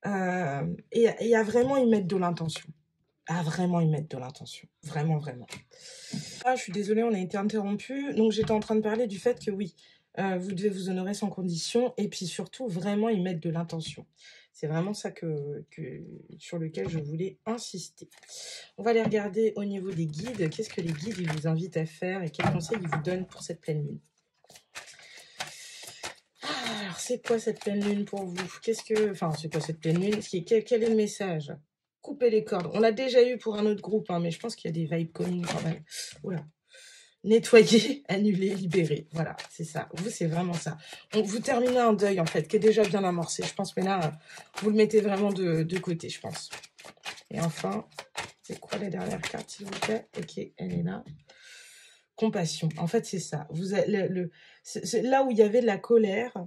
et à vraiment y mettre de l'intention. À vraiment y mettre de l'intention. Vraiment, vraiment. Ah, je suis désolée, on a été interrompu. Donc j'étais en train de parler du fait que oui, vous devez vous honorer sans condition et puis surtout vraiment y mettre de l'intention. C'est vraiment ça sur lequel je voulais insister. On va aller regarder au niveau des guides. Qu'est-ce que les guides ils vous invitent à faire et quels conseils ils vous donnent pour cette pleine lune? Alors, c'est quoi cette pleine lune pour vous? C'est quoi cette pleine lune? Quel est le message? Couper les cordes. On l'a déjà eu pour un autre groupe, hein, mais je pense qu'il y a des vibes communes quand même. Oula. Nettoyer, annuler, libérer. Voilà, c'est ça. Vous, c'est vraiment ça. Donc, vous terminez un deuil, en fait, qui est déjà bien amorcé. Je pense, mais là, vous le mettez vraiment de côté, je pense. Et enfin, c'est quoi la dernière carte, s'il vous plaît? Ok, elle est là. Compassion. En fait, c'est ça. C'est là où il y avait de la colère,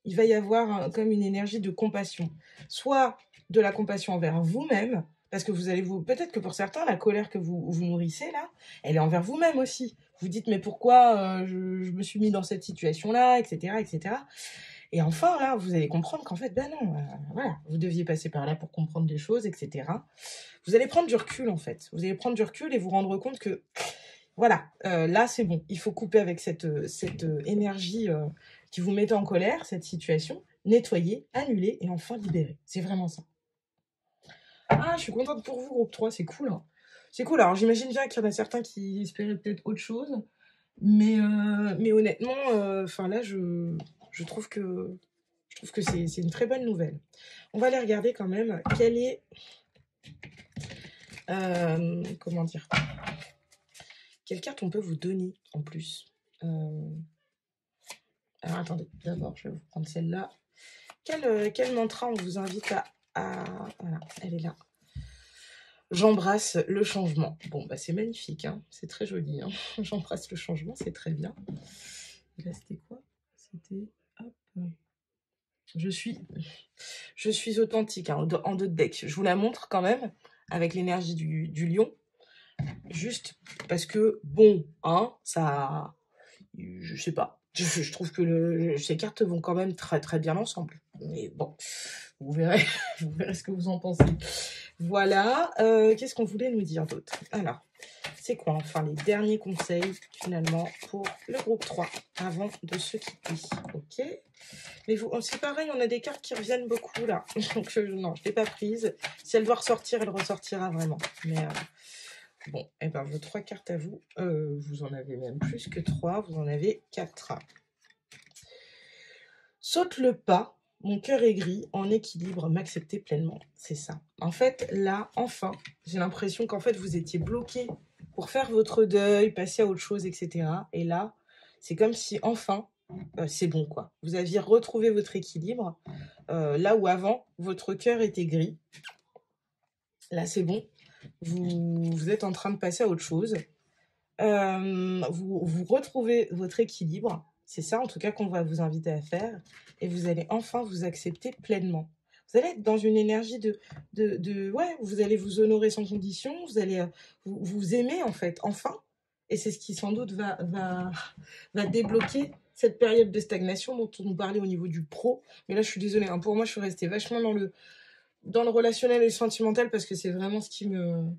il va y avoir comme une énergie de compassion. Soit de la compassion envers vous-même, parce que peut-être que pour certains, la colère que vous nourrissez là, elle est envers vous-même aussi. Vous dites, mais pourquoi je me suis mis dans cette situation-là, etc., etc. Et enfin, là, vous allez comprendre qu'en fait, ben non, voilà, vous deviez passer par là pour comprendre des choses, etc. Vous allez prendre du recul, en fait. Vous allez prendre du recul et vous rendre compte que, voilà, là, c'est bon. Il faut couper avec cette énergie qui vous met en colère, cette situation, nettoyer, annuler et enfin libérer. C'est vraiment ça. Ah, je suis contente pour vous, groupe 3, c'est cool. Hein. C'est cool. Alors, j'imagine bien qu'il y en a certains qui espéraient peut-être autre chose. Mais honnêtement, là, je trouve que c'est une très bonne nouvelle. On va aller regarder quand même quelle est... comment dire? Quelle carte on peut vous donner en plus? Alors, attendez, d'abord, je vais vous prendre celle-là. Quel mantra on vous invite à... Voilà, elle est là. J'embrasse le changement. Bon, bah c'est magnifique, hein. C'est très joli. Hein. J'embrasse le changement, c'est très bien. Et là, c'était quoi? C'était... Hop. Je suis authentique, hein, en deux decks. Je vous la montre quand même, avec l'énergie du lion. Juste parce que, bon, hein, ça... Je sais pas. Je trouve que ces cartes vont quand même très très bien ensemble. Mais bon, vous verrez, vous verrez ce que vous en pensez. Voilà. Qu'est-ce qu'on voulait nous dire d'autre? Alors, c'est quoi enfin les derniers conseils finalement pour le groupe 3 avant de se quitter? Ok. Mais c'est pareil, on a des cartes qui reviennent beaucoup là. Donc non, je ne l'ai pas prise. Si elle doit ressortir, elle ressortira vraiment. Mais bon, et ben vos 3 cartes à vous, vous en avez même plus que 3, vous en avez 4. Saute le pas, mon cœur est gris, en équilibre, m'accepter pleinement. C'est ça. En fait, là, enfin, j'ai l'impression qu'en fait, vous étiez bloqué pour faire votre deuil, passer à autre chose, etc. Et là, c'est comme si, enfin, c'est bon, quoi. Vous aviez retrouvé votre équilibre. Là où avant, votre cœur était gris. Là, c'est bon. Vous êtes en train de passer à autre chose. Vous retrouvez votre équilibre. C'est ça, en tout cas, qu'on va vous inviter à faire. Et vous allez enfin vous accepter pleinement. Vous allez être dans une énergie ouais, vous allez vous honorer sans condition. Vous allez vous aimer, en fait, enfin. Et c'est ce qui, sans doute, va débloquer cette période de stagnation dont on nous parlait au niveau du pro. Mais là, je suis désolée, hein, pour moi, je suis restée vachement dans le relationnel et le sentimental parce que c'est vraiment ce qui me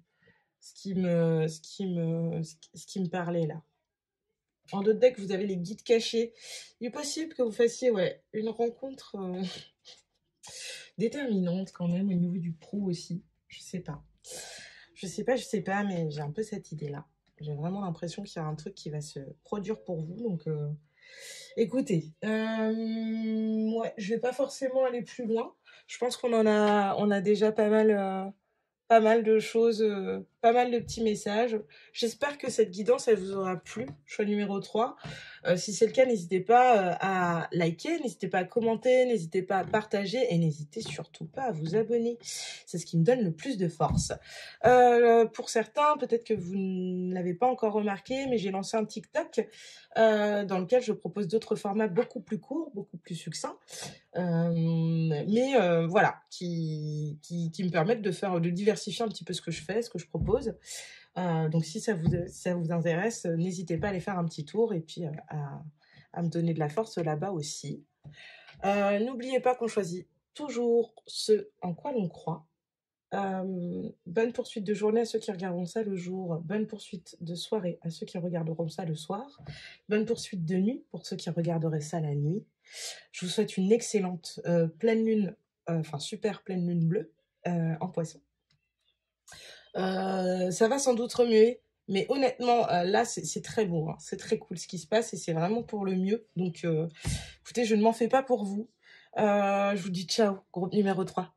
parlait là. En d'autres decks, vous avez les guides cachés. Il est possible que vous fassiez une rencontre déterminante quand même au niveau du pro aussi. Je sais pas. Je sais pas, mais j'ai un peu cette idée-là. J'ai vraiment l'impression qu'il y a un truc qui va se produire pour vous. Donc, écoutez, ouais, je vais pas forcément aller plus loin. Je pense qu'on a déjà pas mal de choses, pas mal de petits messages. J'espère que cette guidance, elle vous aura plu. Choix numéro 3. Si c'est le cas, n'hésitez pas à liker, n'hésitez pas à commenter, n'hésitez pas à partager et n'hésitez surtout pas à vous abonner. C'est ce qui me donne le plus de force. Pour certains, peut-être que vous ne l'avez pas encore remarqué, mais j'ai lancé un TikTok dans lequel je propose d'autres formats beaucoup plus courts, beaucoup plus succincts. Voilà, qui me permettent de diversifier un petit peu ce que je fais, ce que je propose. Donc si ça vous intéresse, n'hésitez pas à aller faire un petit tour et puis à me donner de la force là-bas aussi. N'oubliez pas qu'on choisit toujours ce en quoi l'on croit. Bonne poursuite de journée à ceux qui regarderont ça le jour. Bonne poursuite de soirée à ceux qui regarderont ça le soir. Bonne poursuite de nuit pour ceux qui regarderaient ça la nuit. Je vous souhaite une excellente pleine lune, super pleine lune bleue en Poisson. Ça va sans doute remuer, mais honnêtement, là, c'est très beau. Hein. C'est très cool ce qui se passe et c'est vraiment pour le mieux. Donc, écoutez, je ne m'en fais pas pour vous. Je vous dis ciao, groupe numéro 3.